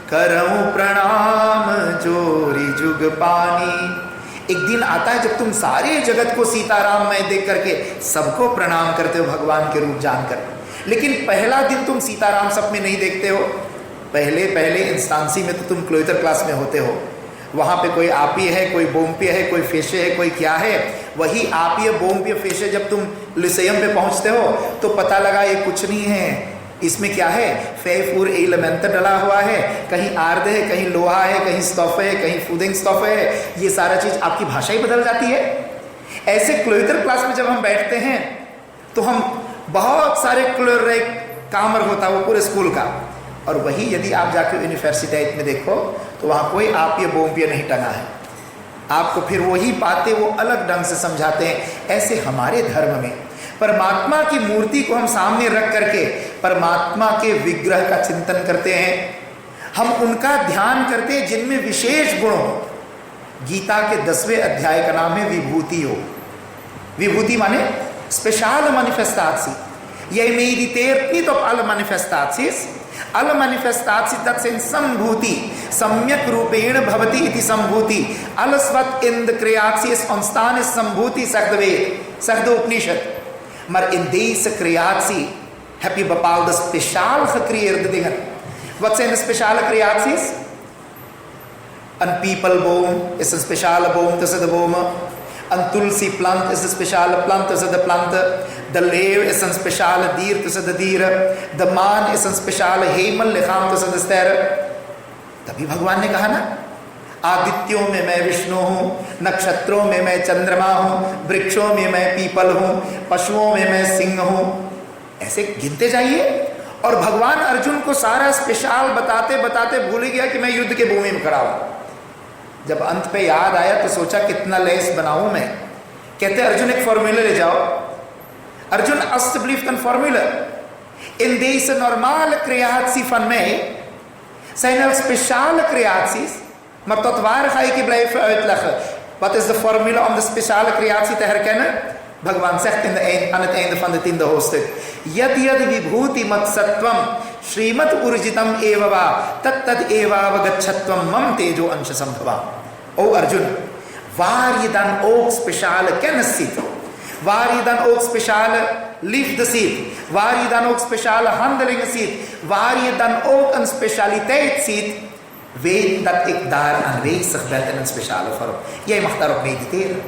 करऊं प्रणाम जोरी जुग पानी। एक दिन आता है जब तुम सारे जगत को सीताराम मैं देख करके सबको प्रणाम करते हो भगवान के रूप जानकर। लेकिन पहला दिन तुम सीताराम सब में नहीं देखते हो। पहले इंस्टांसी में तो तुम क्लोइटर क्लास में होते हो, वहाँ पे कोई आपी है, कोई बोम्पे है, कोई फेशे है, कोई क्या है। वही आपी बोम्पे फेशे जब तुम लिसेयम पे पहुँचते हो तो पता लगा ये कुछ नहीं है, इसमें क्या है? फेफूर एलिमेंट डला हुआ है, कहीं आर्द है, कहीं लोहा है, कहीं स्टॉफ है, कहीं फूडिंग स्टॉफ है। ये सारा चीज़ आपकी भाषा ही बदल जाती है। ऐसे क्लोइटर क्लास में जब हम बैठते हैं तो हम बहुत सारे क्लोरिक कामर होता है वो पूरे स्कूल का। और वही यदि आप जाके यूनिवर्सिटी में देखो तो वहाँ कोई आप्य बोम्प्य नहीं टंगा है। आपको फिर वही बातें वो अलग ढंग से समझाते हैं। ऐसे हमारे धर्म में परमात्मा की मूर्ति को हम सामने रख करके परमात्मा के विग्रह का चिंतन करते हैं, हम उनका ध्यान करते हैं जिनमें विशेष गुण हो। गीता के 10वें अध्याय का नाम है विभूति योग। विभूति माने special मैनिफेस्टाtie. Jij mediteert niet op alle manifestaties. Alle manifestaties, dat zijn sambhuti. Samyak rupena bhavati iti sambhuti. Alles wat in de creatie is ontstaan is sambhuti, zegt de Weet, zegt de Upanishad. Maar in deze creatie heb je bepaalde speciaal gecreëerde dingen. Wat zijn de speciale creaties? Een piepelboom is een speciale boom tussen de bomen. Een tulsi plant is een speciale plant tussen de planten. De leeuw is een speciale dier tussen de dieren. De maan is een speciale hemellichaam tussen de sterren. तभी भगवान ने कहा ना, आदित्यों में मैं विष्णु हूँ, नक्षत्रों में मैं चंद्रमा हूँ, वृक्षों में मैं पीपल हूँ, पशुओं में मैं सिंह हूँ। ऐसे गिनते जाइए। और भगवान अर्जुन को सारा स्पेशल बताते बताते भूल गया कि मैं युद्ध के भूमि में खड़ा हूँ। जब अंत पे याद आया तो सोचा कितना लेस बनाऊं मैं। कहते अर्जुन एक फॉर्मूला ले जाओ। Arjun alsjeblieft een formule. In deze normale creatie van mij zijn er speciale creaties, maar tot waar ga ik je blijven uitleggen? Wat is de formule om de speciale creatie te herkennen? Bhagwan zegt aan het einde van het 10e hoofdstuk: Yad yad vibhuti mat sattvam shrimat urjitam evava tat tad evavagachatvam mam tejo ansha sambhava. O Arjun, waar je dan ook speciale kennis ziet, waar je dan ook speciale liefde ziet, waar je dan ook speciale handelingen ziet, waar je dan ook een specialiteit ziet, weet dat ik daar aanwezig ben in een speciale vorm. Jij mag daarop mediteren.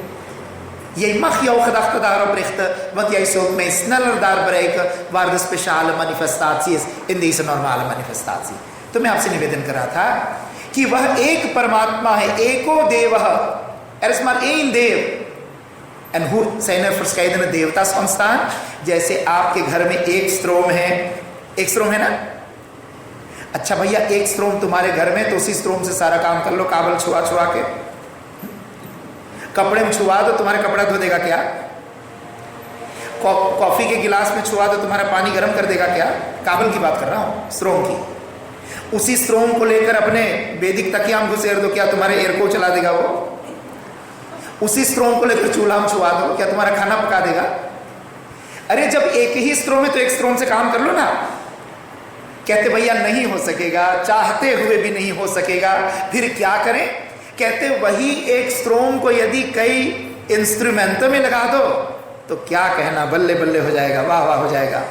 Jij mag jouw gedachten daarop richten, want jij zult mij sneller daar bereiken waar de speciale manifestatie is in deze normale manifestatie. तो मैं आपसे निवेदन कर रहा था कि वह एक परमात्मा है, एको देवः. Er is maar één Dev. En hoe zijn er verscheidene देवता's ontstaan? जैसे आपके घर में एक स्ट्रोम है, एक स्ट्रोम है ना? अच्छा भैया, एक स्ट्रोम तुम्हारे घर में, तो उसी स्ट्रोम से सारा काम कर लो, काबल छुआ छुआ के. कपड़े में छुआ दो, तुम्हारे कपड़ा धो देगा क्या? कॉफी के गिलास में छुआ दो, तुम्हारा पानी गर्म कर देगा क्या? काबल की बात कर रहा हूँ, स्ट्रोम की. उसी स्ट्रोम को लेकर अपने वैदिक तकिया में घुसेड़ दो, क्या तुम्हारे एयर को चला देगा वो? उसी स्ट्रोम को लेकर चूल्हा में छुआ दो, क्या तुम्हारा खाना पका देगा? अरे जब एक ही स्ट्रोम है तो एक स्ट्रोम से काम कर लो ना. कहते भैया नहीं हो सकेगा, चाहते हुए भी नहीं हो सकेगा, फिर क्या करें? कहते वही एक स्ट्रोम को यदि कई इंस्ट्रूमेंटों में लगा दो तो क्या कहना, बल्ले बल्ले हो जाएगा, वाह वाह हो जाएगा.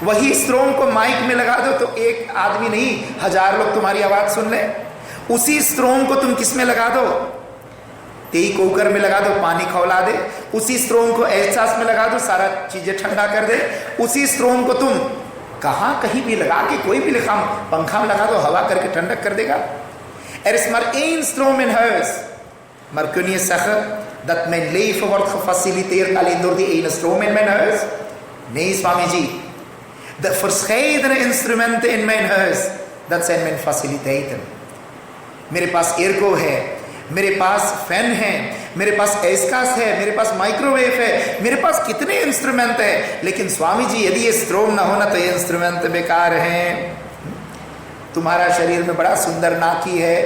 वही स्ट्रोम को माइक में लगा दो तो एक आदमी नहीं, 1000 लोग तुम्हारी आवाज सुन ले. उसी स्ट्रोम को तुम किस में लगा दो? तेई कुकर में लगा दो, पानी खौला दे. उसी स्ट्रोम को एहसास में लगा दो, सारा चीजें ठंडा कर दे. उसी स्ट्रोम को तुम कहाँ कहीं भी लगा के, कोई भी लिखा पंखा में लगा दो, हवा करके ठंडक कर देगा. Er is maar één stroom in huis. Maar kun je zeggen dat mijn leven wordt gefaciliteerd alleen door die ene stroom in mijn huis? Nee, Swamiji. De verscheidene instrumenten in mijn huis, dat zijn mijn faciliteiten. मेरे पास एयरको है, मेरे पास fan है, मेरे पास एस्कास है, मेरे पास microwave है, मेरे पास कितने इंस्ट्रूमेंट है. लेकिन स्वामी जी, यदि ये स्ट्रोम ना होना तो ये इंस्ट्रूमेंट बेकार हैं. तुम्हारा शरीर में बड़ा सुंदर नाकी है,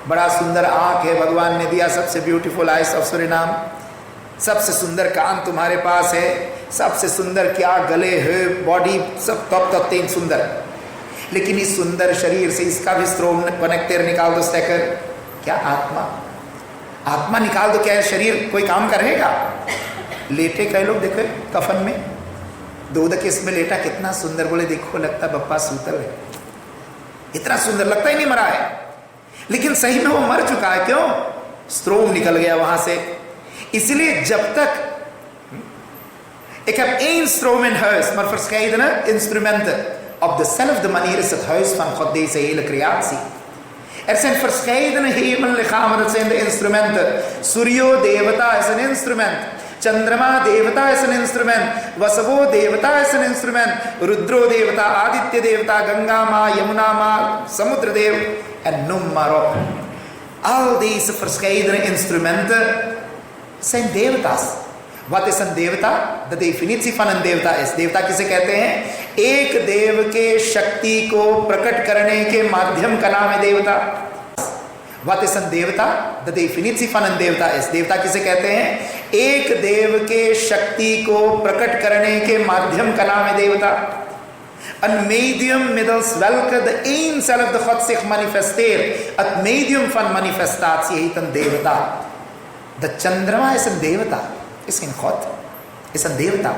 बड़ा सुंदर आँख है, भगवान ने दिया सबसे ब्यूटीफुल आइस ऑफ सूरीनाम. सबसे सुंदर कान तुम्हारे पास है, सबसे सुंदर क्या गले है, बॉडी सब तब तीन सुंदर. लेकिन इस सुंदर शरीर से इसका भी स्ट्रोम कनेक्टर निकाल दो, स्टेकर. क्या आत्मा, आत्मा निकाल दो, क्या शरीर कोई काम करेगा? लेटे कई लोग देखो कफन में, दूध के इसमें लेटा, कितना सुंदर. बोले देखो लगता बप्पा सूतल है, इतना सुंदर लगता ही नहीं मरा है, लेकिन सही में वो मर चुका है. क्यों? स्ट्रोम निकल गया वहां से. इसलिए जब तक ik heb één stroom in huis, maar verscheidene instrumenten. Op dezelfde manier is het huis van God deze hele creatie. Er zijn verscheidene hemellichamen, dat zijn de instrumenten. Suryo Devata is een instrument. Chandrama Devata is een instrument. Vasavo Devata is een instrument. Rudro Devata, Aditya Devata, Ganga Ma, Yamuna Ma, Samudra Dev. en noem maar op. Al deze verschillende instrumenten zijn devata's. Wat is een devata? De definitie van een devata is, devata किसे कहते हैं? एक देव के शक्ति को प्रकट करने के माध्यम का नाम है देवता. Wat is een devata? De definitie van een devata is, devata किसे कहते हैं? एक देव के शक्ति को प्रकट करने के माध्यम का नाम है देवता. Een medium middels welke de één zelf de God zich manifesteert. Het medium van manifestatie heet een devata. De Chandrama is een devata, is geen God, is een devata.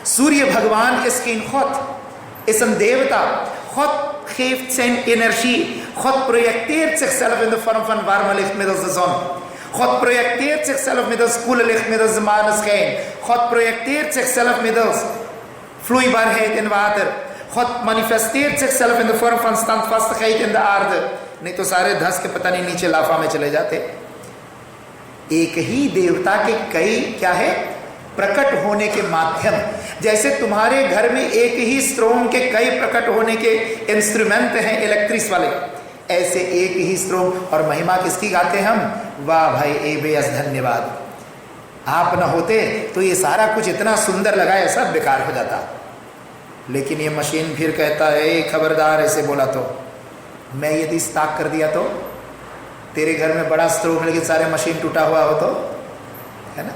Surya Bhagwan is geen God, is een devata. God geeft zijn energie. God projecteert zichzelf in de vorm van warme licht middels de zon. God projecteert zichzelf middels koele licht middels de maneschijn. God projecteert zichzelf middels vloeibaarheid in water. God manifesteert zichzelf in de vorm van standvastigheid in de aarde. नहीं तो सारे धस के पता नहीं नीचे लाफा में चले जाते. एक ही देवता के कई क्या है? प्रकट होने के माध्यम. जैसे तुम्हारे घर में एक ही स्ट्रोम के कई प्रकट होने के इंस्ट्रूमेंट हैं इलेक्ट्रिस वाले, ऐसे एक ही स्ट्रोम. और महिमा किसकी गाते हम? वाह भाई ए बेअस धन्यवाद, आप न होते तो ये सारा कुछ इतना सुंदर लगा है, सब बेकार हो जाता. लेकिन ये मशीन फिर कहता है खबरदार, ऐसे बोला तो मैं यदि स्टाक कर दिया तो तेरे घर में बड़ा स्ट्रोम लेकिन सारे मशीन टूटा हुआ हो तो, है ना?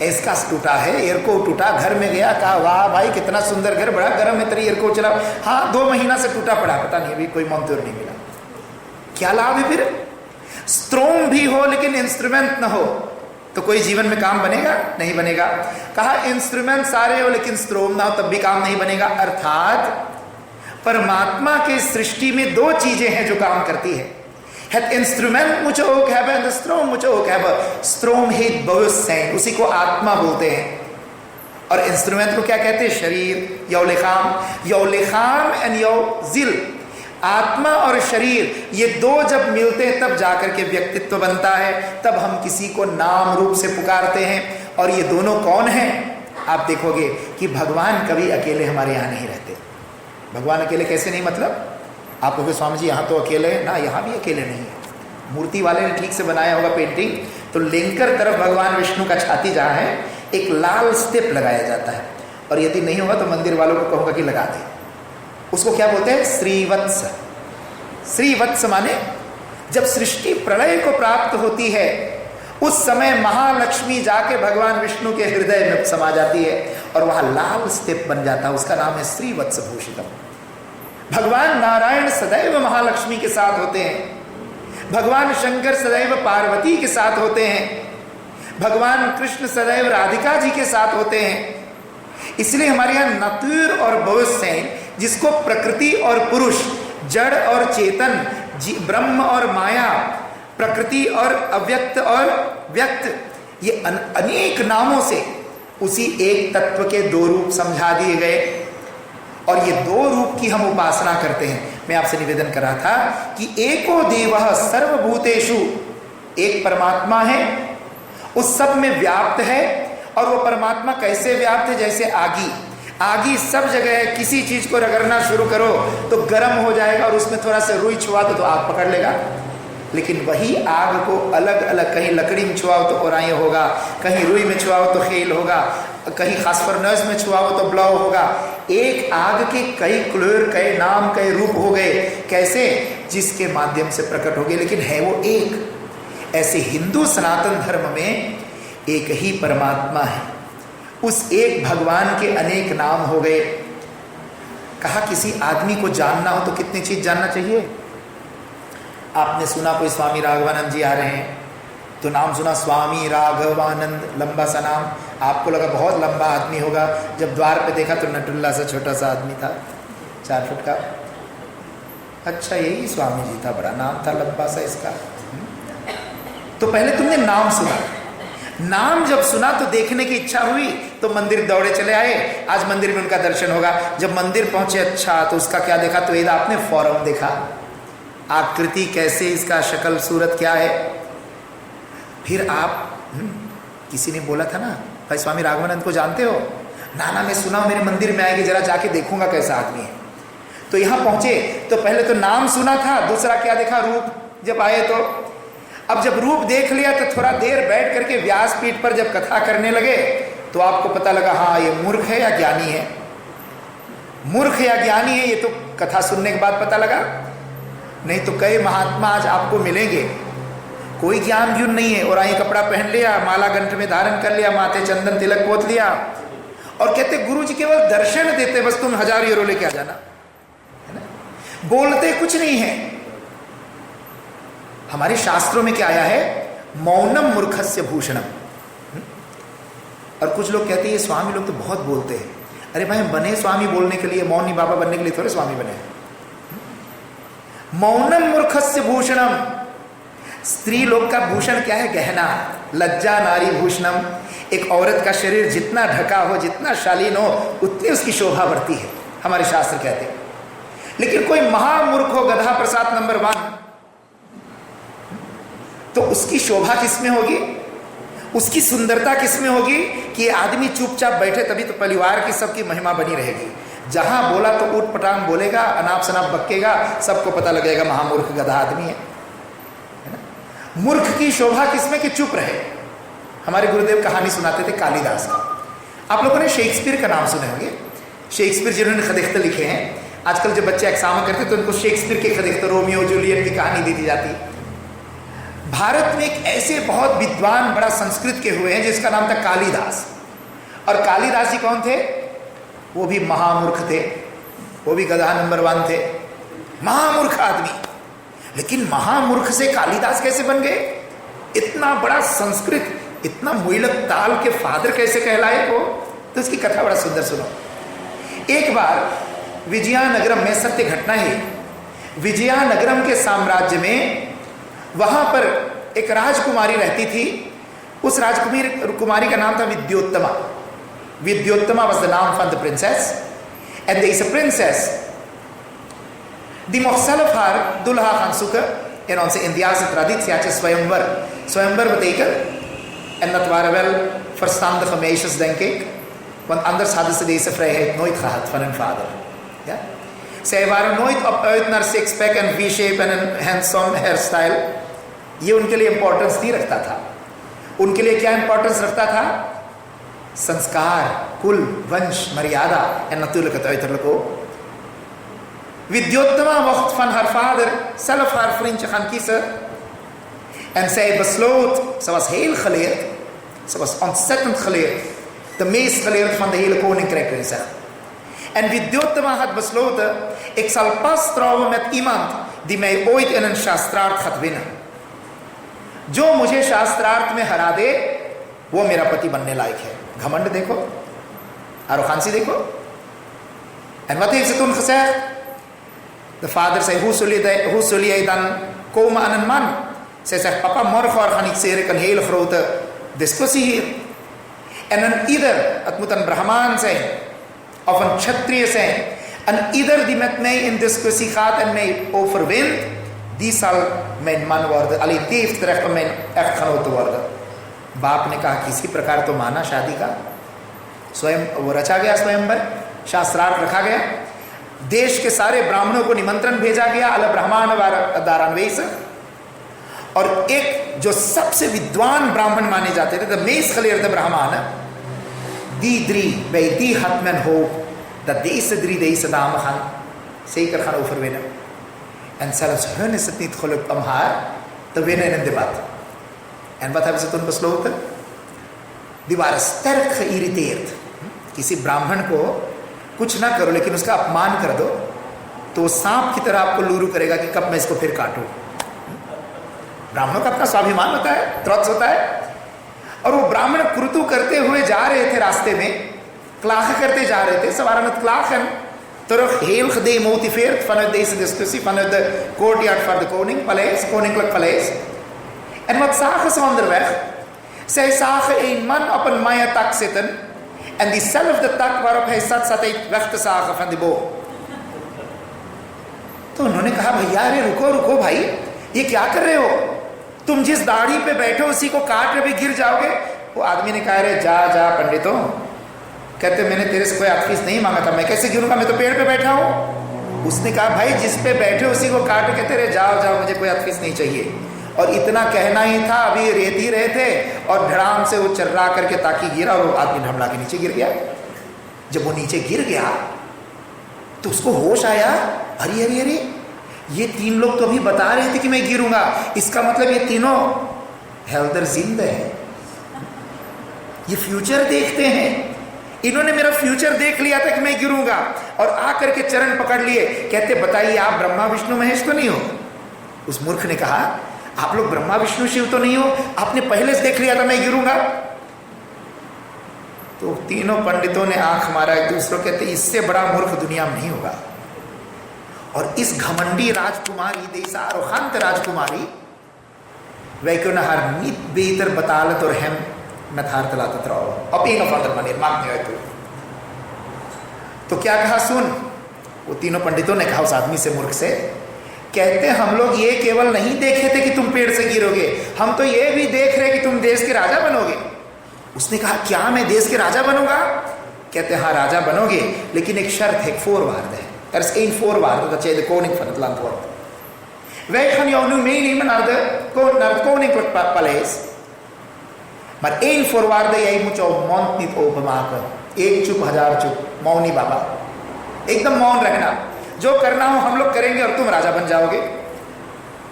इसका टूटा है, एयर को टूटा, घर में गया, कहा वाह भाई कितना सुंदर घर, बड़ा गर्म है, तेरी एयर को चला. हाँ 2 महीना से टूटा पड़ा, पता नहीं अभी कोई मंजूर नहीं मिला. क्या लाभ है फिर? स्ट्रोम भी हो लेकिन इंस्ट्रूमेंट न हो तो कोई जीवन में काम बनेगा? नहीं बनेगा. कहा इंस्ट्रूमेंट सारे हो लेकिन स्ट्रोम ना हो तब भी काम नहीं बनेगा. अर्थात परमात्मा के सृष्टि में 2 चीजें हैं जो काम करती है. Het instrument moet je ook hebben en de stroom moet je ook hebben. Stroom heet bewustzijn, उसी को आत्मा बोलते हैं. और इंस्ट्रूमेंट को क्या कहते हैं? शरीर, यो लिखाम एंड यो जिल. आत्मा और शरीर ये 2 जब मिलते हैं तब जाकर के व्यक्तित्व बनता है, तब हम किसी को नाम रूप से पुकारते हैं. और ये दोनों कौन हैं? आप देखोगे कि भगवान कभी अकेले हमारे यहाँ नहीं रहते. भगवान अकेले कैसे नहीं? मतलब आप कहोगे स्वामी जी यहाँ तो अकेले हैं ना, यहाँ भी अकेले नहीं है. मूर्ति वाले ने ठीक से बनाया होगा पेंटिंग, तो लिंकर तरफ भगवान विष्णु का छाती जहाँ है एक लाल स्टेप लगाया जाता है. और यदि नहीं होगा तो मंदिर वालों को कहूँगा कि लगा दे. उसको क्या बोलते हैं? श्रीवत्स. श्रीवत्स माने जब सृष्टि प्रलय को प्राप्त होती है उस समय महालक्ष्मी जाके भगवान विष्णु के हृदय में समा जाती है और वहाँ लाल स्टेप बन जाता है. उसका नाम है श्रीवत्स भूषितम. भगवान नारायण सदैव महालक्ष्मी के साथ होते हैं. भगवान शंकर सदैव पार्वती के साथ होते हैं. भगवान कृष्ण सदैव राधिका जी के साथ होते हैं. इसलिए हमारे यहाँ नतुर और भविष्य, जिसको प्रकृति और पुरुष, जड़ और चेतन, ब्रह्म और माया, प्रकृति और अव्यक्त और व्यक्त, ये अनेक नामों से उसी एक तत्व के 2 रूप समझा दिए गए. और ये 2 रूप की हम उपासना करते हैं. मैं आपसे निवेदन कर रहा था कि एको देवः सर्वभूतेषु, एक परमात्मा है, उस सब में व्याप्त है. और वो परमात्मा कैसे व्याप्त है? जैसे आगी सब जगह है. किसी चीज को रगड़ना शुरू करो तो गर्म हो जाएगा और उसमें थोड़ा सा रुई छुआ तो आग पकड़ लेगा. लेकिन वही आग को अलग अलग, कहीं लकड़ी में छुआओ तो ओराएं होगा, कहीं रुई में छुआओ तो खेल होगा, कहीं फास्फरनस में छुआओ तो ब्लाव होगा. एक आग के कई क्लोर, कई नाम, कई रूप हो गए. कैसे? जिसके माध्यम से प्रकट हो गए, लेकिन है वो एक. ऐसे हिंदू सनातन धर्म में एक ही परमात्मा है. उस एक भगवान के अनेक नाम हो गए. कहा किसी आदमी को जानना हो तो कितनी चीज जानना चाहिए? आपने सुना कोई स्वामी राघवानंद जी आ रहे हैं तो नाम सुना स्वामी राघवानंद, लंबा सा नाम. आपको लगा बहुत लंबा आदमी होगा. जब द्वार पे देखा तो नटुल्ला सा छोटा सा आदमी था, 4 फुट का. अच्छा यही स्वामी जी था, बड़ा नाम था लंबा सा इसका. तो पहले तुमने नाम सुना. नाम जब सुना तो देखने की इच्छा हुई तो मंदिर दौड़े चले आए. आज मंदिर में उनका दर्शन होगा. जब मंदिर पहुंचे, अच्छा तो उसका क्या देखा? तो ये आपने फॉर्म देखा, आकृति कैसे, इसका शक्ल सूरत क्या है. फिर आप किसी ने बोला था ना, भाई स्वामी राघवानंद को जानते हो? ना ना मैं सुना, मेरे मंदिर में आएंगे, जरा जाके देखूंगा कैसा आदमी है. तो यहाँ पहुंचे तो पहले तो नाम सुना था, दूसरा क्या देखा, रूप। जब आए तो अब जब रूप देख लिया तो थोड़ा देर बैठ करके व्यासपीठ पर जब कथा करने लगे तो आपको पता लगा हाँ ये मूर्ख है या ज्ञानी है। मूर्ख या ज्ञानी है ये तो कथा सुनने के बाद पता लगा, नहीं तो कई महात्मा आज आपको मिलेंगे, कोई ज्ञान ज्ञान नहीं है, और आई कपड़ा पहन लिया, माला कंठ में धारण कर लिया, माथे चंदन तिलक पोत लिया, और कहते गुरु जी केवल दर्शन देते, बस तुम 1000 यूरो लेके आ जाना, है ना, बोलते कुछ नहीं है। हमारे शास्त्रों में क्या आया है, मौनम मूर्खस्य भूषणम। और कुछ लोग कहते हैं ये स्वामी लोग तो बहुत बोलते हैं। अरे भाई, बने स्वामी बोलने के लिए, मौनी बाबा बनने के लिए थोड़े स्वामी बने। मौनम मूर्खस्य भूषणम, स्त्री लोग का भूषण क्या है, गहना। लज्जा नारी भूषणम, एक औरत का शरीर जितना ढका हो, जितना शालीन हो, उतनी उसकी शोभा बढ़ती है, हमारे शास्त्र कहते हैं। लेकिन कोई महामूर्ख हो, गधा प्रसाद नंबर 1, तो उसकी शोभा किसमें होगी, उसकी सुंदरता किसमें होगी कि आदमी चुपचाप बैठे, तभी तो परिवार की सबकी महिमा बनी रहेगी। जहां बोला तो ऊट पटांग बोलेगा, अनाप शनाप बक्केगा, सबको पता लगेगा महामूर्ख गधा आदमी है ना? मूर्ख की शोभा किसमें कि चुप रहे। हमारे गुरुदेव कहानी सुनाते थे कालिदास का। आप लोगों ने शेक्सपियर का नाम सुने होंगे। शेक्सपियर जिन्होंने खदिख्त लिखे हैं, आजकल जब बच्चे एग्जाम करते तो उनको शेक्सपियर के खदिख्त, रोमियो जूलियट की कहानी दी जाती है। भारत में एक ऐसे बहुत विद्वान बड़ा संस्कृत के हुए हैं जिसका नाम था कालिदास। और कालिदास जी कौन थे, वो भी महामूर्ख थे, वो भी गधा नंबर 1 थे, महामूर्ख आदमी। लेकिन महामूर्ख से कालिदास कैसे बन गए, इतना बड़ा संस्कृत, इतना मुइलक ताल के फादर कैसे कहलाए वो, तो उसकी कथा बड़ा सुंदर सुनो। एक बार विजयनगरम में, सत्य घटना है, विजयनगरम के साम्राज्य में वहां पर एक राजकुमारी रहती थी। उस राजकुमारी का नाम था Vidyottama. Vidyottama was the name of the princess, and there is a princess. Die mag zelf haar dulha gaan zoeken in onze Indiase traditie had je swayamvar. Swayamvar betekent, en dat waren wel verstandige meisjes denk ik, want anders hadden ze deze vrijheid nooit gehad van hun vader. Ja? Zij waren nooit op uit naar six-pack en V-shape en een handsome hairstyle. ये उनके लिए importance नहीं रखता था। उनके लिए क्या importance रखता था, संस्कार, कुल, वंश, मर्यादा en natuurlijke uiterlijk ook. Widyotama mocht van haar vader zelf haar vriendje gaan kiezen. En zij besloot, ze was heel geleerd, ze was ontzettend geleerd, de meest geleerd van de hele koninkrijk wil ik zeggen. En Widyotama had besloten, ik zal pas trouwen met iemand die mij ooit in een शास्त्रार्थ gaat winnen. जो मुझे शास्त्रार्थ में हरा दे वो मेरा पति बनने लायक है। घमंड देखो, arrogantie देखो। En wat heeft ze toen gezegd? De vader zei, hoe zul jij dan komen aan een man? Zij zegt, papa, morgen organiseer ik een hele grote discussie hier. En een ieder, het moet een brahmaan zijn, of een kshatriya zijn, en ieder die met mij in discussie gaat en mij overwint, die zal mijn man worden, alleen die heeft het recht om mijn echtgenoot te worden. बाप ने कहा किसी प्रकार तो माना शादी का। स्वयं वो रचा गया, स्वयंवर शास्त्रार्थ रखा गया, देश के सारे ब्राह्मणों को निमंत्रण भेजा गया, अल ब्राह्मण दारान्वेष। और एक जो सबसे विद्वान ब्राह्मण माने जाते थे, द meest geleerde ब्राह्मण, die 3 bij die had men hoop dat deze 3 deze dame zeker gaan overwinnen. En zelfs hun is het niet gelukt om haar te winnen in een debat. En wat hebben ze toen besloten? Die waren sterk geïrriteerd. किसी ब्राह्मण को कुछ ना करो लेकिन उसका अपमान कर दो तो वो सांप की तरह आपको लूरू करेगा कि कब मैं इसको फिर काटूं। ब्राह्मणों का अपना स्वाभिमान होता है, त्रॉत्स होता है। और वो ब्राह्मण कृतु करते हुए जा रहे थे, रास्ते में klagen करते जा रहे थे। Ze waren het klagen terug, heel gedemotiveerd vanuit deze discussie, vanuit de courtyard van de koning, paleis, koninklijk paleis. En wat zagen ze onderweg? Zij zagen een man op een maya-tak zitten en diezelfde tak waarop hij zat, zat hij weg te zagen van die boom. तो उन्होंने कहा भैया अरे रुको रुको भाई, ये क्या कर रहे हो, तुम जिस दाढ़ी पे बैठे हो उसी को काट रहे, गिर जाओगे। वो आदमी ने कहा अरे जा जा पंडितों, कहते मैंने तेरे से कोई फीस नहीं मांगा था, मैं कैसे गिरूंगा, मैं तो पेड़ पे बैठा हूं। उसने कहा भाई जिस पे बैठे उसी को काट के तेरे जाओ जाओ, मुझे कोई अफिस नहीं चाहिए। और इतना कहना ही था, अभी रेत ही रहे थे और धड़ाम से वो चर्रा करके ताकि गिरा और वो आदमी ढमला के नीचे गिर गया। जब वो नीचे गिर गया तो उसको होश आया, अरे अरे अरे ये 3 लोग तो अभी बता रहे थे कि मैं गिरूंगा, इसका मतलब ये तीनों हैदर जिंदा है, ये फ्यूचर देखते हैं। इन्होंने मेरा फ्यूचर देख लिया था कि मैं गिरूंगा और आकर के चरण पकड़ लिए, कहते बताइए आप ब्रह्मा विष्णु महेश तो नहीं हो? उस मूर्ख ने कहा आप लोग ब्रह्मा विष्णु शिव तो नहीं हो, आपने पहले से देख लिया था मैं गिरूंगा। तो तीनों पंडितों ने आंख मारा एक दूसरे, कहते इससे बड़ा मूर्ख दुनिया में नहीं होगा। और इस घमंडी राजकुमारी देश आरोहांत राजकुमारी वैकुनहर नित बेहतर बतालत और हम नथार्तलात अब एक फादर बने मांगने गए तो क्या कहा सुन, वो तीनों पंडितों ने कहा उस आदमी से, मूर्ख से, कहते हम लोग ये केवल नहीं देखे थे कि तुम पेड़ से गिरोगे, हम तो ये भी देख रहे कि तुम देश के राजा बनोगे। उसने कहा क्या मैं देश के राजा बनूंगा? कहते हाँ राजा बनोगे, लेकिन एक शर्त है, एक voorwaarde है. Er is één voorwaarde dat jij de koning van het land wordt. Wij gaan jou nu meenemen naar het koninklijk paleis. Maar één voorwaarde, jij moet jouw mond niet openmaken. एक चुप हजार चुप, मौनी बाबा, एकदम मौन रखना, जो करना हो हम लोग करेंगे और तुम राजा बन जाओगे।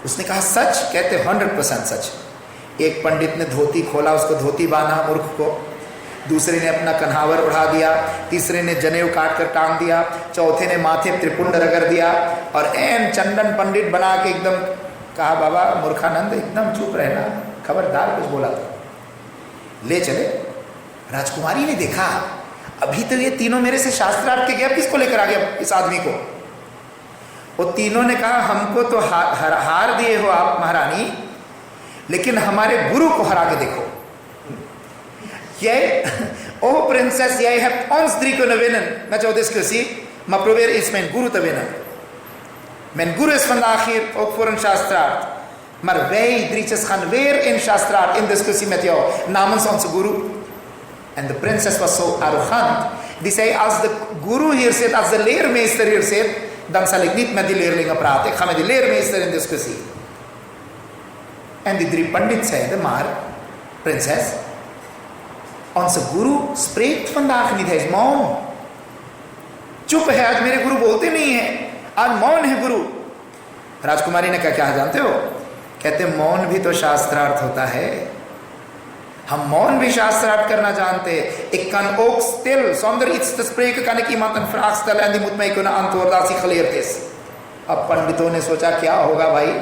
उसने कहा सच? कहते 100% सच। एक पंडित ने धोती खोला, उसको धोती बांधा मूर्ख को, दूसरे ने अपना कन्हावर उड़ा दिया, तीसरे ने जनेऊ काट कर टांग दिया, चौथे ने माथे त्रिपुंड रगड़ दिया और एन चंदन पंडित बना के एकदम कहा बाबा मूर्खानंद एकदम चुप रहना, खबरदार कुछ बोला तो ले चले। राजकुमारी ने देखा अभी तो ये तीनों मेरे से शास्त्रार्थ के गया, किसको लेकर आ गया इस आदमी को। वो तीनों ने कहा हमको तो हार दिए हो आप महारानी, लेकिन हमारे गुरु को हरा के देखो। O prinses, jij hebt ons 3 kunnen winnen met jouw discussie, maar probeer eens mijn guru te winnen. Mijn guru is vandaag hier ook voor een shastraat, maar wij drietjes gaan weer in shastraat in discussie met jou namens onze guru. En de prinses was zo arrogant, die zei als de guru hier zit, als de leermeester hier zit, dan zal ik niet met die leerlingen praten, ik ga met die leermeester in discussie. En die 3 pandit zeiden, maar prinses, onze guru spreekt vandaag niet, hij is मौन, चुप है, आज मेरे गुरु बोलते नहीं है, आज मौन है गुरु। राजकुमारी ने कहा क्या जानते हो? कहते मौन भी तो शास्त्रार्थ होता है, हम मौन भी शास्त्रार्थ करना जानते हैं। Ik kan ook stil zonder iets te spreken kan ik iemand een vraag stellen en die moet mij kunnen antwoorden als hij geleerd is। अब पंडितों ने सोचा क्या होगा भाई,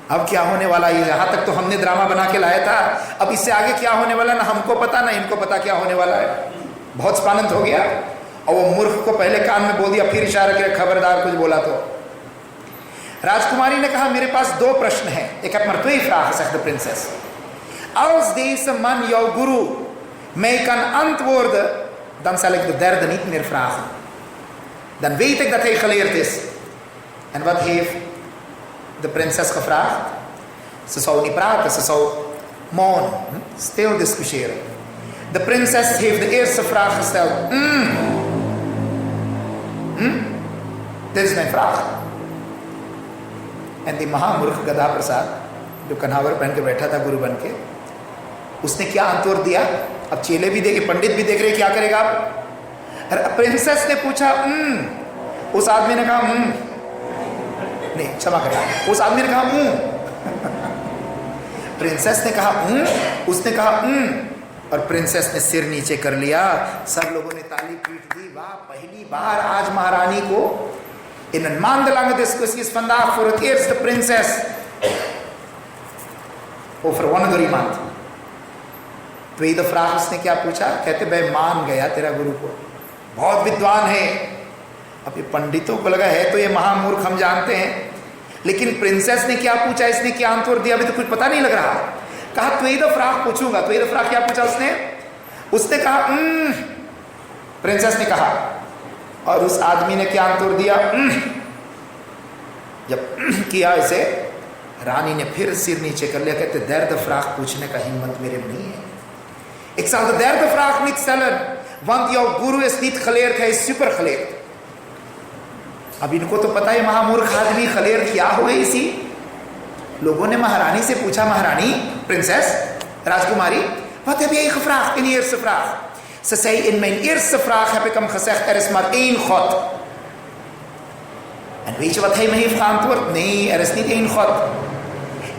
अब क्या होने वाला है, यहाँ तक तो हमने ड्रामा बना के लाया था, अब इससे आगे क्या होने वाला ना हमको पता ना इनको पता क्या होने वाला है। बहुत स्पानंत हो गया और वो मूर्ख को पहले कान में बोल दिया, फिर इशारा किया खबरदार कुछ बोला तो। राजकुमारी ने कहा मेरे पास 2 प्रश्न हैं, ik heb maar 2 vragen, zegt de prinses। als deze man jouw guru mij kan antwoorden, dan zal ik de derde niet meer vragen, dan weet ik dat hij geleerd is। En wat heeft de prinses gevraagd? Ze zou niet praten, ze zou mauw, stil discussiëren। De prinses heeft de eerste vraag gesteld, dit is mijn vraag। En die महामूर्ख गधा प्रसाद जो कन्हावर पहन के बैठा था गुरु बन के, उसने क्या आंतोर दिया। अब चेले भी देखे, पंडित भी देख रहे, क्या करेगा आप। प्रिंसेस ने पूछा उस आदमी ने कहा नहीं क्षमा करें, उस आदमी ने कहा प्रिंसेस ने कहा उसने कहा और प्रिंसेस ने सिर नीचे कर लिया। सब लोगों ने ताली पीट दी, वाह पहली बार आज महारानी को in een maandenlange discussie is vandaag voor het eerst de prinses overwonnen door iemand। tweede vraag उसने क्या पूछा? कहते मैं मान गया तेरा गुरु को, बहुत विद्वान है। अब ये पंडितों को लगा है तो ये महामूर्ख हम जानते हैं, लेकिन प्रिंसेस ने क्या पूछा, इसने क्या आंसर दिया, अभी तो कुछ पता नहीं लग रहा। कहा tweede vraag पूछूंगा। tweede vraag क्या पूछा उसने कहा प्रिंसेस ने कहा, और उस आदमी ने क्या आंसर दिया, जब किया इसे, रानी ने फिर सिर नीचे कर लिया। कहते derde vraag पूछने का हिम्मत मेरे में नहीं है, ik zal de derde vraag niet stellen, want jouw guru is niet geleerd, hij is super geleerd। अब इनको तो पता है महामूर्ख आदमी खलेर क्या हो गई इसी। लोगों ने महारानी से पूछा, महारानी, princess, Rajkumari, wat heb jij gevraagd in de eerste vraag? Ze zei, in mijn eerste vraag heb ik hem gezegd, er is maar één God. En weet je wat hij me heeft geantwoord? Nee, er is niet één God.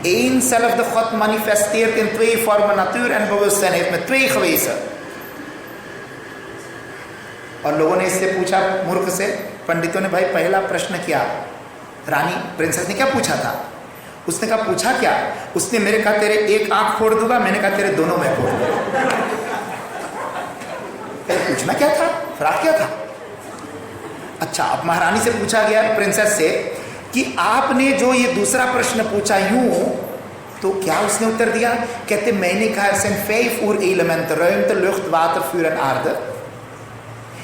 Eénzelfde God manifesteert in twee vormen, natuur en bewustzijn. Hij heeft met twee gewezen. और लोगों ने इससे पूछा, मूर्ख से, पंडितों ने भाई पहला प्रश्न किया, रानी प्रिंसेस ने क्या पूछा था? उसने कहा, पूछा क्या? उसने मेरे कहा तेरे एक आंख फोड़ दूंगा, मैंने कहा तेरे दोनों में फोड़ दूंगा। पूछना क्या था, फराक क्या था? अच्छा, अब महारानी से पूछा गया, प्रिंसेस से, कि आपने जो ये दूसरा प्रश्न पूछा यूं, तो क्या उसने उत्तर दिया? कहते, मैंने कहा er zijn 5 oerelementen, ruimte, lucht, water, vuur en aarde.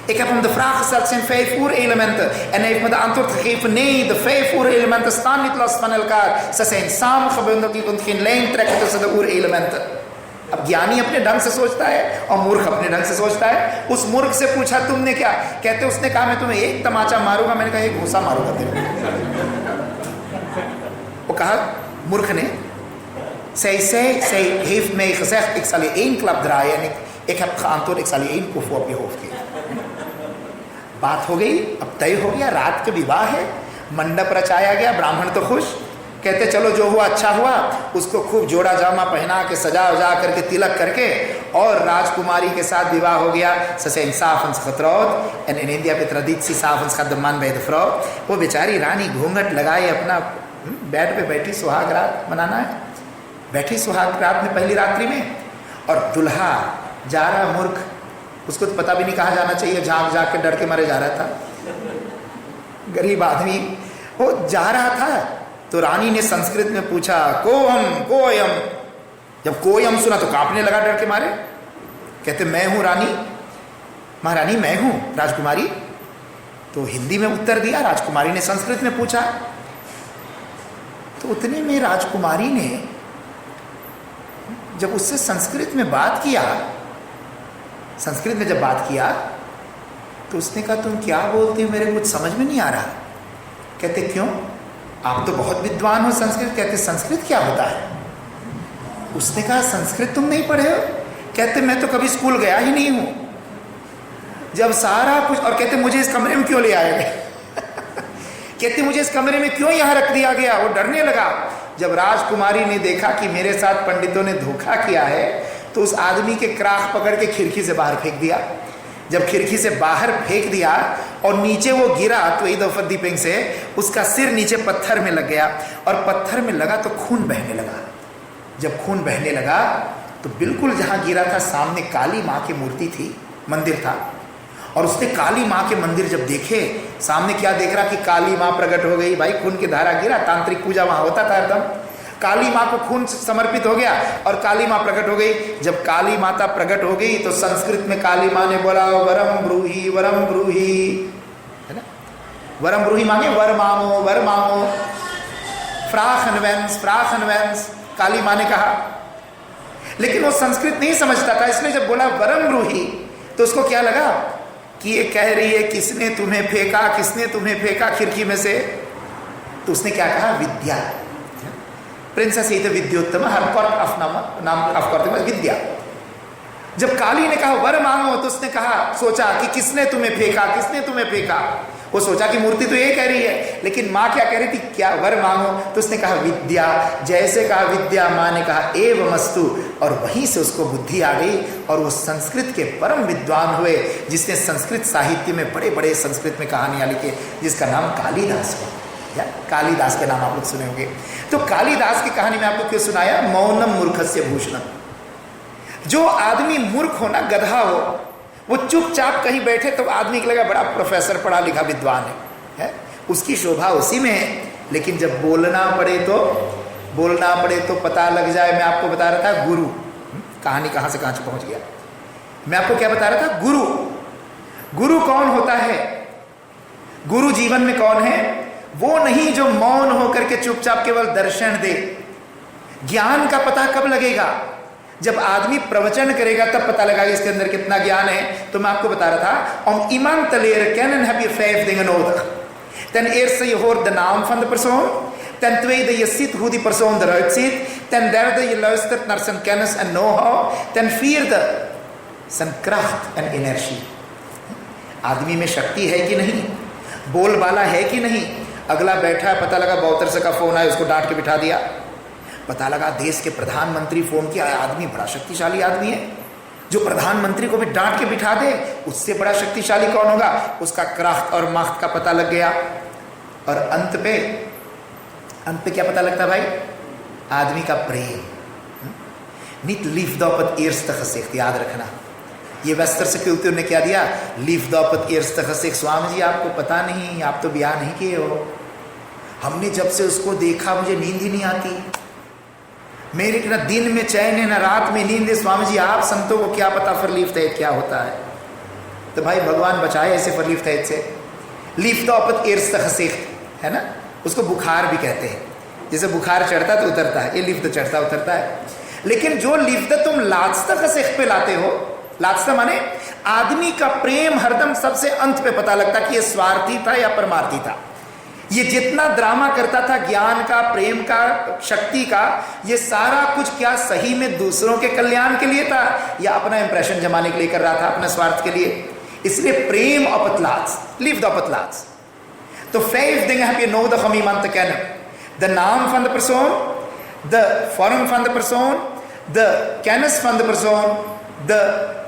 Ik heb hem de vraag gesteld, het zijn 5 oerelementen. En hij heeft me de antwoord gegeven, nee, de 5 oerelementen staan niet los van elkaar. Ze zijn samengebundeld, je kunt geen lijn trekken tussen de oerelementen. अब ज्ञानी अपने ढंग से सोचता है और मूर्ख अपने ढंग से सोचता है। उस मूर्ख से पूछा, तुमने क्या? कहते, उसने कहा, मैं तुम्हें एक तमाचा मारूंगा। मैंने कहा, एक घूसा मारूंगा तेरे। वो कहा मूर्ख ने, zij heeft mij gezegd, ik zal je 1 klap draaien, en ik heb geantwoord, ik zal je 1 koffie op je hoofd geven। बात हो गई, अब तय हो गया, रात के विवाह है, मंडप रचाया गया, ब्राह्मण तो खुश। कहते, चलो जो हुआ अच्छा हुआ। उसको खूब जोड़ा जामा पहना के, सजा उजा करके, तिलक करके, और राजकुमारी के साथ विवाह हो गया। Ze zijn 's avonds getrouwd en in India पे traditie 's avonds gaat de man bij de vrouw। वो बेचारी रानी घूंघट लगाए अपना बेड पे बैठी, सुहाग रात मनाना है, बैठी सुहाग रात में पहली रात्रि में, और दुल्हा जा रहा मूर्ख, उसको तो पता भी नहीं कहाँ जाना चाहिए, झाँक झाँक के डर के मारे जा रहा था, गरीब आदमी वो जा रहा था। तो रानी ने संस्कृत में पूछा, कोहम कोयम। जब कोयम सुना तो कांपने लगा डर के मारे। कहते, मैं हूं रानी, महारानी मैं हूं राजकुमारी। तो हिंदी में उत्तर दिया, राजकुमारी ने संस्कृत में पूछा। तो उतने में राजकुमारी ने जब उससे संस्कृत में बात किया, संस्कृत में जब बात किया, तो उसने कहा, तुम क्या बोलती हो, मेरे कुछ समझ में नहीं आ रहा। कहते, क्यों? आप तो बहुत विद्वान हो संस्कृत। कहते, संस्कृत क्या होता है? उसने कहा, संस्कृत तुम नहीं पढ़े हो? कहते, मैं तो कभी स्कूल गया ही नहीं हूं। जब सारा कुछ, और कहते, मुझे इस कमरे में क्यों ले आए गए? कहते, मुझे इस कमरे में क्यों यहां रख दिया गया? वो डरने लगा। जब राजकुमारी ने देखा कि मेरे साथ पंडितों ने धोखा किया है, तो उस आदमी के क्राख पकड़ के खिड़की से बाहर फेंक दिया। जब खिड़की से बाहर फेंक दिया और नीचे वो गिरा, तो ई दफा दीपिंग से उसका सिर नीचे पत्थर में लग गया, और पत्थर में लगा तो खून बहने लगा। जब खून बहने लगा तो बिल्कुल जहाँ गिरा था सामने काली माँ की मूर्ति थी, मंदिर था, और उसने काली माँ के मंदिर जब देखे, सामने क्या देख रहा कि काली माँ प्रकट हो गई। भाई खून की धारा गिरा, तांत्रिक पूजा वहाँ होता था एकदम। काली माँ को खून समर्पित हो गया और काली माँ प्रकट हो गई। जब काली माता प्रकट हो गई तो संस्कृत में काली माँ ने बोला, वरम ब्रूहि, वरम ब्रूहि, है ना, वरम ब्रूहि मांगे वर मांगो, वर मांगो, फ्राखनवेंस, फ्राखनवेंस, काली माँ ने कहा। लेकिन वो संस्कृत नहीं समझता था, इसलिए जब बोला वरम ब्रूहि, तो उसको क्या लगा कि ये कह रही है किसने तुम्हें फेंका, किसने तुम्हें फेंका खिड़की में से। तो उसने क्या कहा, विद्या। प्रिंसेस ही तो विद्योत्तम, हर कॉर्ट ऑफ नाम ऑफ कॉर्ट विद्या। जब काली ने कहा वर मांगो, तो उसने कहा, सोचा कि किसने तुम्हें फेंका, किसने तुम्हें फेंका। वो सोचा कि मूर्ति तो ये कह रही है, लेकिन माँ क्या कह रही थी, क्या वर मांगो। तो उसने कहा विद्या। जैसे कहा विद्या, माँ ने कहा एवमस्तु, और वहीं से उसको बुद्धि आ गई और वो संस्कृत के परम विद्वान हुए, जिसने संस्कृत साहित्य में बड़े बड़े संस्कृत में कहानियाँ लिखी, जिसका नाम कालिदास है। कालिदास के नाम आप लोग सुने होंगे। तो कालिदास की कहानी में आपको क्यों सुनाया, मौनम मूर्खस्य भूषणम। जो आदमी मूर्ख हो ना, गधा हो, वो चुपचाप कहीं बैठे तो आदमी को लगा बड़ा प्रोफेसर, पढ़ा लिखा विद्वान है, उसकी शोभा उसी में है। लेकिन जब बोलना पड़े तो पता लग जाए। मैं आपको बता रहा था गुरु, कहानी कहाँ से कहाँ पहुँच गया। मैं आपको क्या बता रहा था, गुरु। गुरु कौन होता है? गुरु जीवन में कौन है? वो नहीं जो मौन होकर के चुपचाप केवल दर्शन दे। ज्ञान का पता कब लगेगा? जब आदमी प्रवचन करेगा तब पता लगेगा इसके अंदर कितना ज्ञान है। तो मैं आपको बता रहा था, om iemand te leren kennen heb je 5 dingen nodig। Ten eerste, je hoort de naam van de persoon. Ten tweede, je ziet hoe die persoon eruit ziet. Ten derde, je luistert naar zijn kennis en know-how. Ten vierde, zijn kracht en energie. आदमी में शक्ति है कि नहीं, बोलबाला है कि नहीं। अगला बैठा है, पता लगा बहुत तरह का फोन आया, उसको डांट के बिठा दिया। पता लगा देश के प्रधानमंत्री फोन किया, आदमी बड़ा शक्तिशाली आदमी है, जो प्रधानमंत्री को भी डांट के बिठा दे, उससे बड़ा शक्तिशाली कौन होगा? उसका क्राफ्ट और माख्त का पता लग गया। और अंत पे क्या पता लगता भाई? आदमी का प्रेम। Niet liefde op het eerste gezicht, याद रखना। ये वेस्टर्न कल्चर ने क्या दिया? liefde op het eerste gezicht। Swami ji आपको पता नहीं, आप तो ब्याह नहीं किए हो, हमने जब से उसको देखा मुझे नींद ही नहीं आती, मेरे ना दिन में चैन है ना रात में नींद है। स्वामी जी आप संतों को क्या पता फरलीफ्त क्या होता है? तो भाई भगवान बचाए ऐसे फरलीफ्त से। liefde op het eerste gezicht है ना, उसको बुखार भी कहते हैं। जैसे बुखार चढ़ता है तो उतरता है, ये लिफ्ट चढ़ता उतरता है। लेकिन जो लिफ्ट तुम लाजता gezicht पे लाते हो, लाजता माने आदमी का प्रेम हरदम सबसे अंत पे पता लगता कि ये स्वार्थी था या परमार्थी था। ये जितना ड्रामा करता था ज्ञान का, प्रेम का, शक्ति का, ये सारा कुछ क्या सही में दूसरों के कल्याण के लिए था या अपना इंप्रेशन जमाने के लिए कर रहा था, अपने स्वार्थ के लिए? इसलिए प्रेम op het laatst, liefde op het laatst. तो 5 dingen heb je nodig om iemand te kennen. De naam van de persoon, de vorm van de persoon, de kennis van de persoon, de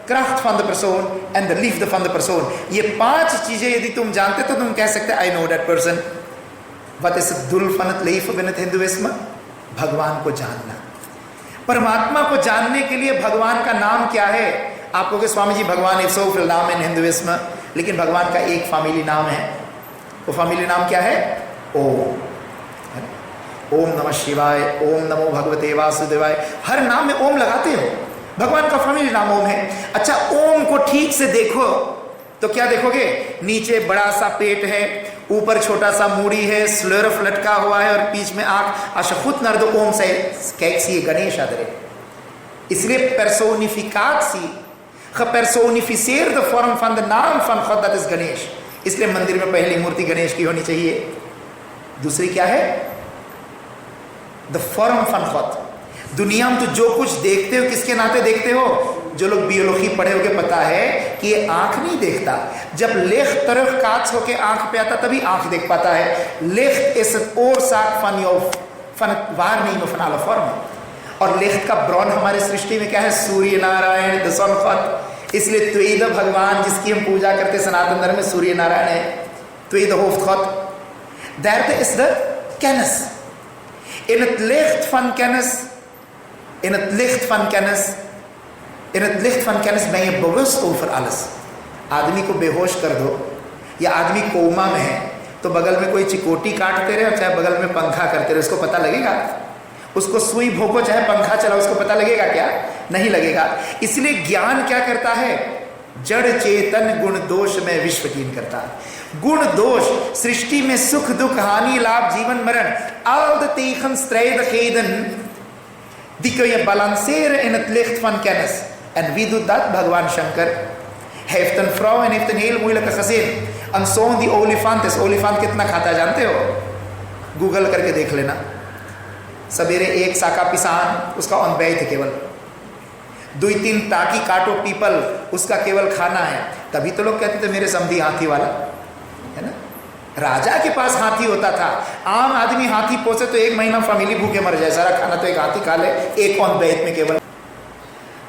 kracht van de persoon en de liefde van de persoon. ये 5 चीजें यदि तुम जानते तो तुम कह सकते I know that person. Wat is het doel van het leven binnen het Hinduism? भगवान को जानना। परमात्मा को जानने के लिए भगवान का नाम क्या है? आप कहोगे स्वामी जी भगवान एक सौ नाम इन हिंदुइज्म, लेकिन भगवान का एक फैमिली नाम है। वो फैमिली नाम क्या है? ओम। ओम नमः शिवाय, ओम नमो भगवते वासुदेवाय। हर नाम में ओम लगाते हो, भगवान का फैमिली नाम ओम है। अच्छा, ओम को ठीक से देखो तो क्या देखोगे? नीचे बड़ा सा पेट है, ऊपर छोटा सा मूड़ी है, स्लर्फ लटका हुआ है और बीच में आंख। Als je goed naar de oom kijkt, zie je Ganesha erin. Isliye personificatie, gepersonificeerde vorm van de naam van God, dat is Ganesh. इसलिए मंदिर में पहली मूर्ति गणेश की होनी चाहिए। दूसरी क्या है? The form fun God. दुनिया में तो जो कुछ देखते हो किसके नाते देखते हो? जो लोग बियोलॉजी पढ़े होके पता है कि ये आंख नहीं देखता, जब लिcht terug kaats होके आंख पे आता तभी आंख देख पाता है। licht is het oorzaak van het waarnemen van alle vormen। और licht का ब्रॉन हमारे सृष्टि में क्या है? Surya Narayan, the sun god. इसलिए tweede भगवान जिसकी हम पूजा करते सनातन धर्म में सूर्य नारायण है, tweede hoofdgod। derde is de kennis। in het licht van kennis, in het licht van kennis, in het licht van kennis ben je bewust over alles। आदमी को बेहोश कर दो या आदमी कोमा में है तो बगल में कोई चिकोटी काटते रहे और चाहे बगल में पंखा करते रहे, उसको पता लगेगा? उसको सुई भोंको चाहे पंखा चला, उसको पता लगेगा क्या? नहीं लगेगा। इसलिए ज्ञान क्या करता है? जड़ चेतन गुण दोष में विश्व कीन करता है। गुण दोष सृष्टि में सुख दुख हानि लाभ जीवन मरण, al de tegenstrijdigheden die kun je balanceren in het licht van kennis। En wie doet dat? भगवान Shankar. Hij heeft een vrouw en heeft een heel moeilijke gezin, een zoon die olifant is। olifant कितना खाता है जानते हो? Google करके देख लेना। सवेरे एक साका पिसान, उसका अनबैठ केवल 2-3 टाकी काटो पीपल, उसका केवल खाना है। तभी तो लोग कहते थे मेरे समधी हाथी वाला है ना। राजा के पास हाथी होता था, आम आदमी हाथी पोसे तो 1 महीना फैमिली भूखे मर जाए, सारा खाना तो एक हाथी खा ले, एक अनबैठ में केवल।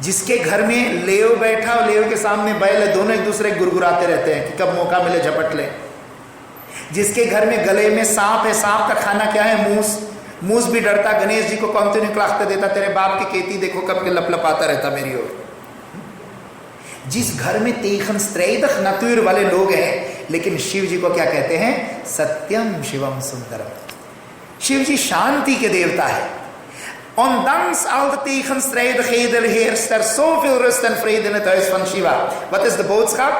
जिसके घर में लेव बैठा और लेव के सामने बैल है, दोनों एक दूसरे गुरगुराते रहते हैं कि कब मौका मिले झपट ले। जिसके घर में गले में सांप है, सांप का खाना क्या है? मूस। मूस भी डरता, गणेश जी को कंटिन्यू क्लाखते देता, तेरे बाप की खेती देखो कब के लपलपाता रहता मेरी ओर। जिस घर में tegenstrijdig natuur वाले लोग हैं, लेकिन शिव जी को क्या कहते हैं? सत्यम शिवम सुंदरम। शिव जी शांति के देवता है। Ondanks al de tegenstrijdigheden heerst er zoveel rust en vrede in het huis van Shiva. Wat is de boodschap?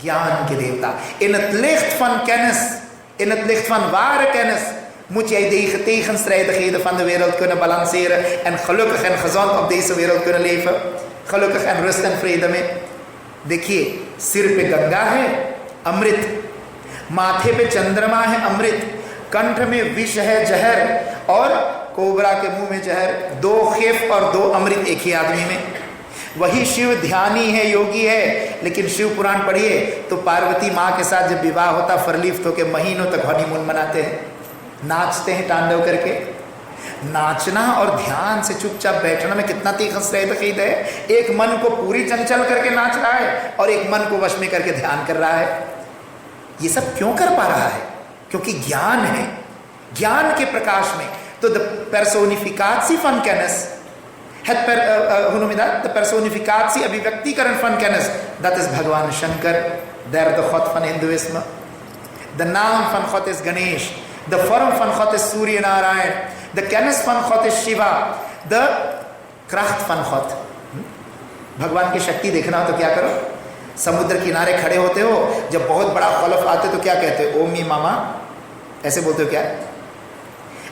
ज्ञान के देवता। In het licht van kennis, in het licht van ware kennis, moet jij de tegenstrijdigheden van de wereld kunnen balanceren en gelukkig en gezond op deze wereld kunnen leven, gelukkig en rust en vrede में। देखिए, सिर पे गंगा है, अमृत, माथे पे चंद्रमा है अमृत, कंठ में विष है जहर, और कोबरा के मुंह में जहर, 2 खेफ और 2 अमृत एक ही आदमी में। वही शिव ध्यानी है, योगी है, लेकिन शिव पुराण पढ़िए तो पार्वती माँ के साथ जब विवाह होता फरलिफ्त होके महीनों तक हनीमून मनाते हैं, नाचते हैं तांडव करके। नाचना और ध्यान से चुपचाप बैठना में कितना तीखस रहे है। एक मन को पूरी चंचल करके नाच रहा है और एक मन को वश में करके ध्यान कर रहा है। ये सब क्यों कर पा रहा है? क्योंकि ज्ञान है। ज्ञान के प्रकाश में तो the personificatie van kennis, de personificatie अभिव्यक्तिकरण van kennis, dat is भगवान Shankar, derde God van Hindoeïsme. De naam van God is Ganesh, de vorm van God is Surya Narayan, de kennis van God is Shiva, de kracht van God. भगवान की शक्ति देखना हो तो क्या करो? समुद्र किनारे खड़े होते हो, जब बहुत बड़ा खौफ आते तो क्या कहते हो? ओमी मामा, ऐसे बोलते हो क्या?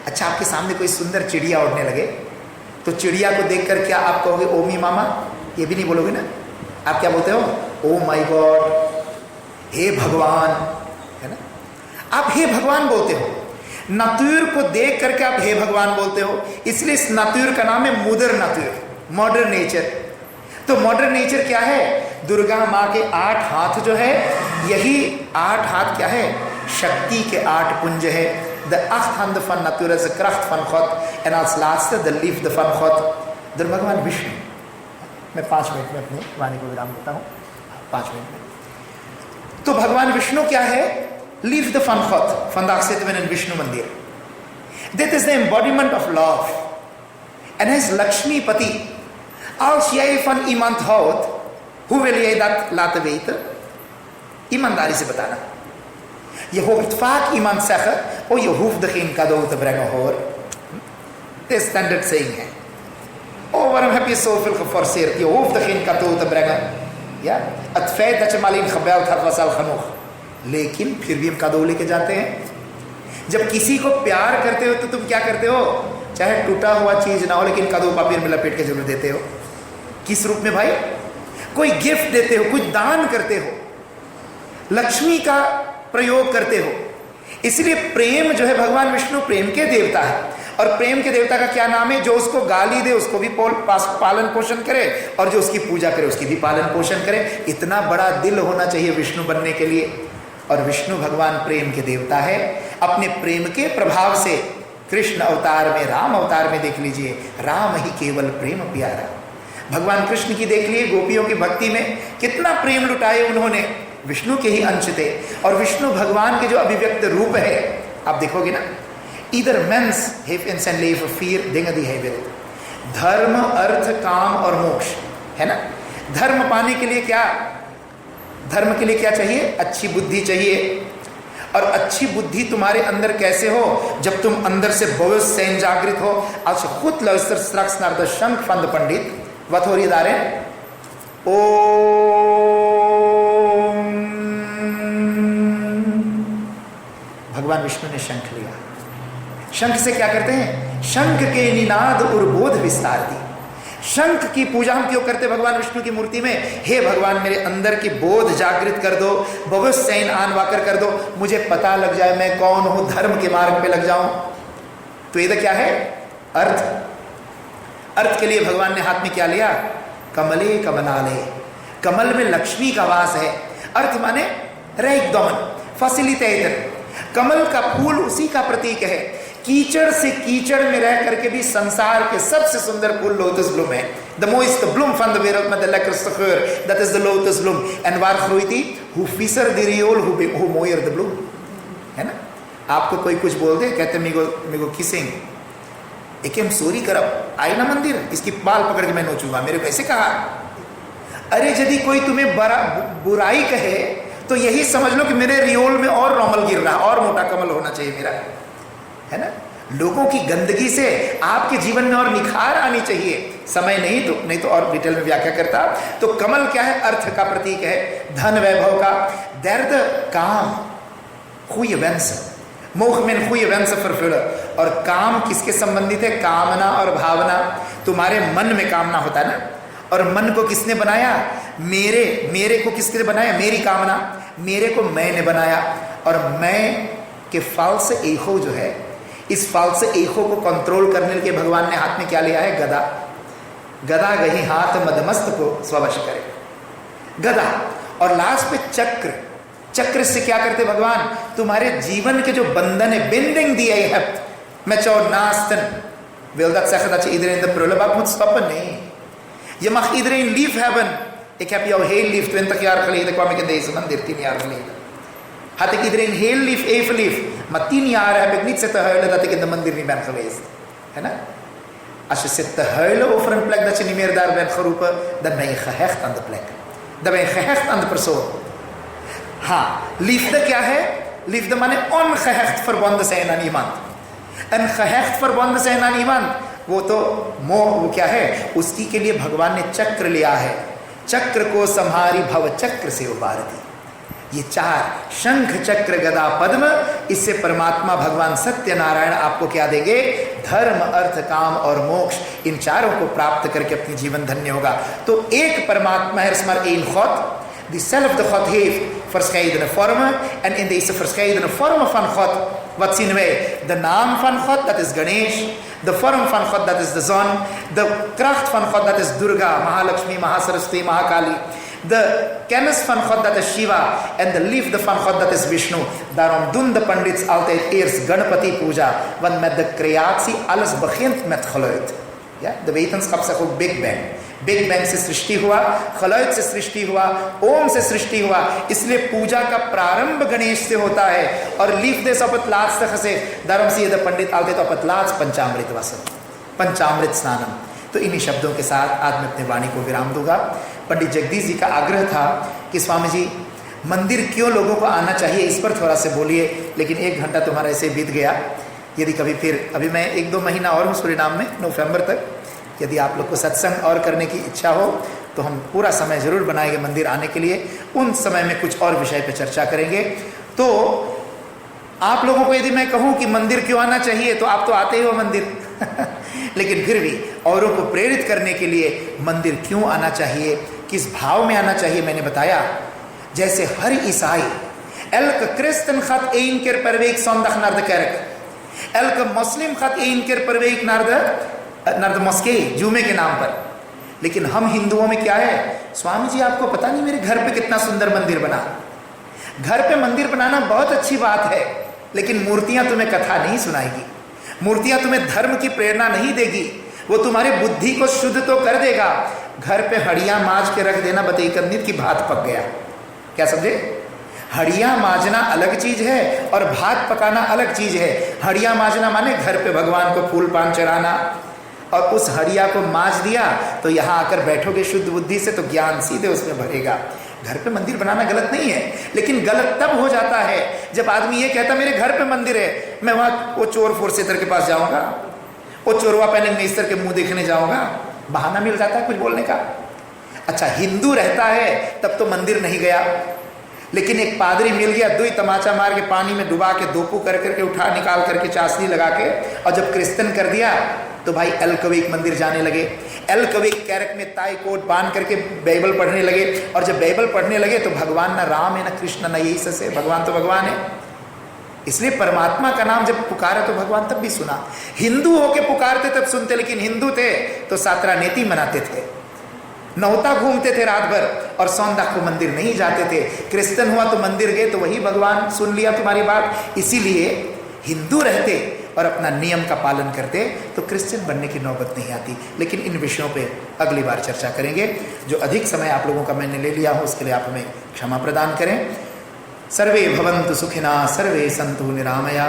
अच्छा, आपके सामने कोई सुंदर चिड़िया उड़ने लगे तो चिड़िया को देखकर क्या आप कहोगे ओमी मामा? ये भी नहीं बोलोगे ना। आप क्या बोलते हो? ओ माय गॉड, हे भगवान, है ना। आप हे भगवान बोलते हो। नातुर को देख करके आप हे भगवान बोलते हो, इसलिए इस नातुर का नाम है मुदर नातुर, मॉडर्न नेचर। तो मॉडर्न नेचर क्या है? दुर्गा माँ के 8 हाथ जो है, यही 8 हाथ क्या है? शक्ति के 8 पुंज है। De 8 handen van natuur is de kracht van God. En als laatste de liefde van God. door भगवान विष्णु। मैं 5 मिनट में अपनी वाणी को विराम देता हूँ, 5 मिनट में। तो भगवान विष्णु क्या है? Liefde van God. Vandaag zitten we in een Vishnu mandir. Dit is de embodiment of love. En hij is Lakshmi Pati. Als jij van iemand houdt, hoe wil jij dat laten weten? ईमानदारी से बताना। Je hoort vaak iemand zeggen, oh je hoeft er geen cadeau te brengen hoor. Dit is standard saying है. Oh waarom heb je zoveel geforceerd? Je hoeft er geen cadeau te brengen. Ja? Het feit dat je maar alleen gebeld had was al genoeg. लेकिन फिर भी हम cadeau लेके जाते हैं। जब किसी को प्यार करते हो तो तुम क्या करते हो? चाहे टूटा हुआ चीज ना हो लेकिन cadeau पापीर में लपेट के जरूर देते हो। किस रूप में भाई? कोई गिफ्ट देते हो, कुछ दान करते हो, लक्ष्मी का प्रयोग करते हो। इसलिए प्रेम जो है, भगवान विष्णु प्रेम के देवता है। और प्रेम के देवता का क्या नाम है? जो उसको गाली दे उसको भी पालन पोषण करे, और जो उसकी पूजा करे उसकी भी पालन पोषण करे। इतना बड़ा दिल होना चाहिए विष्णु बनने के लिए। और विष्णु भगवान प्रेम के देवता है। अपने प्रेम के प्रभाव से कृष्ण अवतार में, राम अवतार में देख लीजिए, राम ही केवल प्रेम प्यारा। भगवान कृष्ण की देख लिए गोपियों की भक्ति में कितना प्रेम लुटाए उन्होंने, विष्णु के ही अंश थे। और विष्णु भगवान के जो अभिव्यक्त रूप है, आप देखोगे ना, इधर mains heeft in leven 4 dingen die hij wil। धर्म, अर्थ, काम और मोक्ष, है ना। धर्म पाने के लिए क्या? धर्म के लिए क्या चाहिए? अच्छी बुद्धि चाहिए। और अच्छी बुद्धि तुम्हारे अंदर कैसे हो? जब तुम अंदर से bewustzijn जागृत हो। als je goed luistert straks naar de shank van de pandit, wat hoor je daarin? भगवान विष्णु ने शंख लिया। शंख से क्या करते हैं? शंख के निनाद और बोध विस्तार दी। शंख की पूजा हम क्यों करते भगवान विष्णु की मूर्ति में? हे भगवान मेरे अंदर की बोध जागृत कर दो, bewustzijn आनवाकर कर दो, मुझे पता लग जाए मैं कौन हूं, धर्म के मार्ग पे लग जाऊं। तो ये क्या है? अर्थ। अर्थ के लिए भगवान ने हाथ में क्या लिया? कमले कमलाले। कमल में लक्ष्मी का वास है। अर्थ माने rijkdommen, faciliteiten। कमल का फूल उसी का प्रतीक है। कीचड़ से कीचड़ में रह करके भी संसार के सबसे सुंदर फूल लोटस ब्लूम है। De mooiste bloem van de wereld met de lekkerste geur, dat is de lotusbloem। En waar groeit die? Hoe visser de riool, hoe mooier de bloem, है ना। आपको कोई कुछ बोल दे, कहते मेरे किसिंग, एक हम चोरी करब, आई ना मंदिर, इसकी बाल पकड़ के मैं नोचूंगा। मेरे को ऐसे कहा। अरे यदि कोई तुम्हें बुराई कहे तो यही समझ लो कि मेरे रियोल में और रोमल गिर रहा, और मोटा कमल होना चाहिए मेरा, है ना। लोगों की गंदगी से आपके जीवन में और निखार आनी चाहिए। समय नहीं तो और डिटेल में व्याख्या करता। तो कमल क्या है? अर्थ का प्रतीक है, धन वैभव का। दर्द काम, goede wensen, mogen men goede wensen vervullen। और काम किसके संबंधित है? कामना और भावना। तुम्हारे मन में कामना होता है ना, और मन को किसने बनाया? मेरे को किसने बनाया? मेरी कामना, मेरे को मैंने बनाया। और मैं के फाल्स ईगो जो है, इस फाल्स ईगो को कंट्रोल करने के लिए भगवान ने हाथ में क्या लिया है? गदा। गदा गही हाथ मदमस्त को स्ववश करे, गदा। और लास्ट पे चक्र। चक्र से क्या करते भगवान? तुम्हारे जीवन के जो बंधन है, बिंदिंग दिए है मैं चौर नास्तन wildat zeggen dat je iedereen de prullenbak moet stoppen? Nee. Je mag iedereen lief hebben. Ik heb jou heel lief. 20 jaar geleden kwam ik in deze mandir, 10 jaar geleden. Had ik iedereen heel lief, even lief. Maar 10 jaar heb ik niet zitten huilen dat ik in de mandir niet ben geweest. He, na? Als je zit te huilen over een plek dat je niet meer daar bent geroepen, dan ben je gehecht aan de plek. Dan ben je gehecht aan de persoon. Ha, liefde क्या है? Liefde माने ongehecht verbonden zijn aan iemand. En gehecht verbonden zijn aan iemand, वो तो मोह, वो क्या है? उसकी के लिए भगवान ने चक्र लिया है। चक्र को संहारी भव चक्र से उबारती। ये 4 शंख चक्र गदा पद्म, इससे परमात्मा भगवान सत्यनारायण आपको क्या देंगे? धर्म अर्थ काम और मोक्ष, इन 4 को प्राप्त करके अपनी जीवन धन्य होगा। तो एक परमात्मा है, maar één God. Diezelfde God heeft verscheidene vormen. En in deze verscheidene vormen van God, wat zien wij? De naam van God, dat is Ganesh. De vorm van God, dat is de zon. De kracht van God, dat is Durga, Mahalakshmi, Mahasaraswati, Mahakali. De kennis van God, dat is Shiva. En de liefde van God, dat is Vishnu. Daarom doen de pandits altijd eerst Ganapati Puja. Want met de creatie, alles begint met geluid. Ja? De wetenschap zegt ook Big Bang. Big bang से सृष्टि हुआ, खलौत से सृष्टि हुआ, ओम से सृष्टि हुआ। इसलिए पूजा का प्रारंभ गणेश से होता है। और लीफ दे सपतलाज से खसे धर्म से यदि पंडित आते तो अपतलाज पंचामृत वसन, पंचामृत स्नानम। तो इन्हीं शब्दों के साथ आज मैं अपने वाणी को विराम दूंगा। पंडित जगदीश जी का आग्रह था कि स्वामी जी मंदिर क्यों लोगों को आना चाहिए, इस पर थोड़ा से बोलिए। लेकिन 1 घंटा तुम्हारा ऐसे बीत गया। यदि कभी फिर, अभी मैं 1-2 महीना और हूँ सूरीनाम में, नवंबर तक, यदि आप लोग को सत्संग और करने की इच्छा हो तो हम पूरा समय जरूर बनाएंगे मंदिर आने के लिए। उन समय में कुछ और विषय पर चर्चा करेंगे। तो आप लोगों को यदि मैं कहूँ कि मंदिर क्यों आना चाहिए, तो आप तो आते ही हो मंदिर लेकिन फिर भी औरों को प्रेरित करने के लिए मंदिर क्यों आना चाहिए, किस भाव में आना चाहिए, मैंने बताया। जैसे हर ईसाई elke christen gaat 1 keer per week zondag naar de kerk. Elke moslim gaat 1 keer per week naar de moskee, जुमे के नाम पर। लेकिन हम हिंदुओं में क्या है? स्वामी जी आपको पता नहीं मेरे घर पे कितना सुंदर मंदिर बना। घर पे मंदिर बनाना बहुत अच्छी बात है, लेकिन मूर्तियां तुम्हें कथा नहीं सुनाएगी, मूर्तियां तुम्हें धर्म की प्रेरणा नहीं देगी। वो तुम्हारी बुद्धि को शुद्ध तो कर देगा। घर पे हड़ियां माज के रख देना, बताइए कन्नीत की भात पक गया, क्या समझे? हड़ियां माजना अलग चीज है और भात पकाना अलग चीज है। हड़ियां माजना माने घर पे भगवान को फूल पान चढ़ाना, और उस हड़िया को माज दिया तो यहाँ आकर बैठोगे शुद्ध बुद्धि से तो ज्ञान सीधे उसमें भरेगा। घर पे मंदिर बनाना गलत नहीं है, लेकिन गलत तब हो जाता है जब आदमी ये कहता मेरे घर पे मंदिर है, मैं वहाँ वो चोर फोरसेतर के पास जाऊँगा, वो चोरवा पहने मिनिस्टर के मुंह देखने जाऊँगा, बहाना मिल जाता है कुछ बोलने का। अच्छा, हिंदू रहता है तब तो मंदिर नहीं गया, लेकिन एक पादरी मिल गया, 2 तमाचा मार के पानी में डुबा के दोपू कर करके उठा निकाल करके चाशनी लगा के, और जब क्रिश्चियन कर दिया तो भाई एलकवीक मंदिर जाने लगे। एलकवीक कैरक में ताई कोट बांध करके बाइबल पढ़ने लगे, और जब बाइबल पढ़ने लगे तो भगवान ना राम है ना कृष्ण ना यही से, भगवान तो भगवान है। इसलिए परमात्मा का नाम जब पुकारा तो भगवान तब भी सुना। हिंदू होके पुकारते तब सुनते, लेकिन हिंदू थे तो सातरा नेति मनाते थे, नौता घूमते थे रात भर, और सोमवार को मंदिर नहीं जाते थे। क्रिश्चियन हुआ तो मंदिर गए तो वही भगवान सुन लिया तुम्हारी बात। इसीलिए हिंदू रहते और अपना नियम का पालन करते तो क्रिश्चियन बनने की नौबत नहीं आती। लेकिन इन विषयों पे अगली बार चर्चा करेंगे। जो अधिक समय आप लोगों का मैंने ले लिया हो उसके लिए आप हमें क्षमा प्रदान करें। सर्वे भवन्तु सुखिना, सर्वे सन्तु निरामया,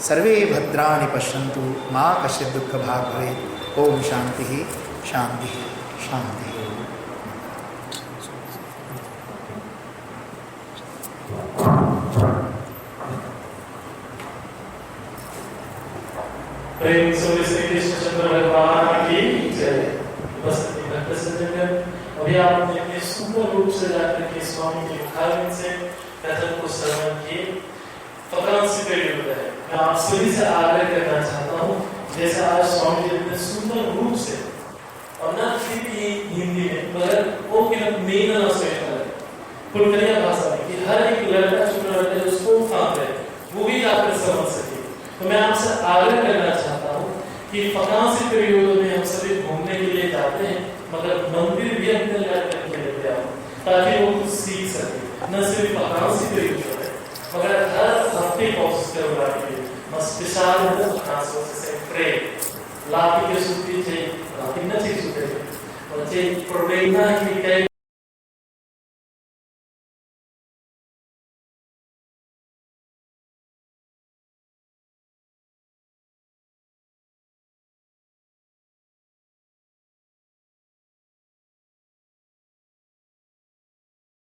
सर्वे भद्राणि पश्यन्तु, मा कश्चित् दुःख भाग् भवेत्। ओम शांति शांति शांति। प्रेम से श्री कृष्ण चंद्र भगवान की जय। बस भक्त सज्जन, अभी आपने इतने सुंदर रूप से जाकर के स्वामी के मुखारविंद से कथन को श्रवण किए। पत्रांशिक है, मैं आप सभी से आग्रह करना चाहता हूँ, जैसे आज स्वामी जी इतने सुंदर रूप से और न सिर्फ हिंदी में मगर वो कि मेन पुलकरिया भाषा में कि हर एक लड़का छोटा लड़का उसको उठाते हैं तो मैं आपसे आग्रह करना चाहता हूँ कि फकांसी पीरियड में हम सभी घूमने के लिए जाते हैं, मगर मंदिर भी अपने घर करके लेते आओ ताकि वो कुछ सीख सके। न सिर्फ फकांसी पीरियड है, मगर हर हफ्ते कोशिश करो लाके मस्तिष्क में फकांसों से फ्रे लाके के सुती थे, लाके न चीज सुते थे, और चे प्रोग्राम की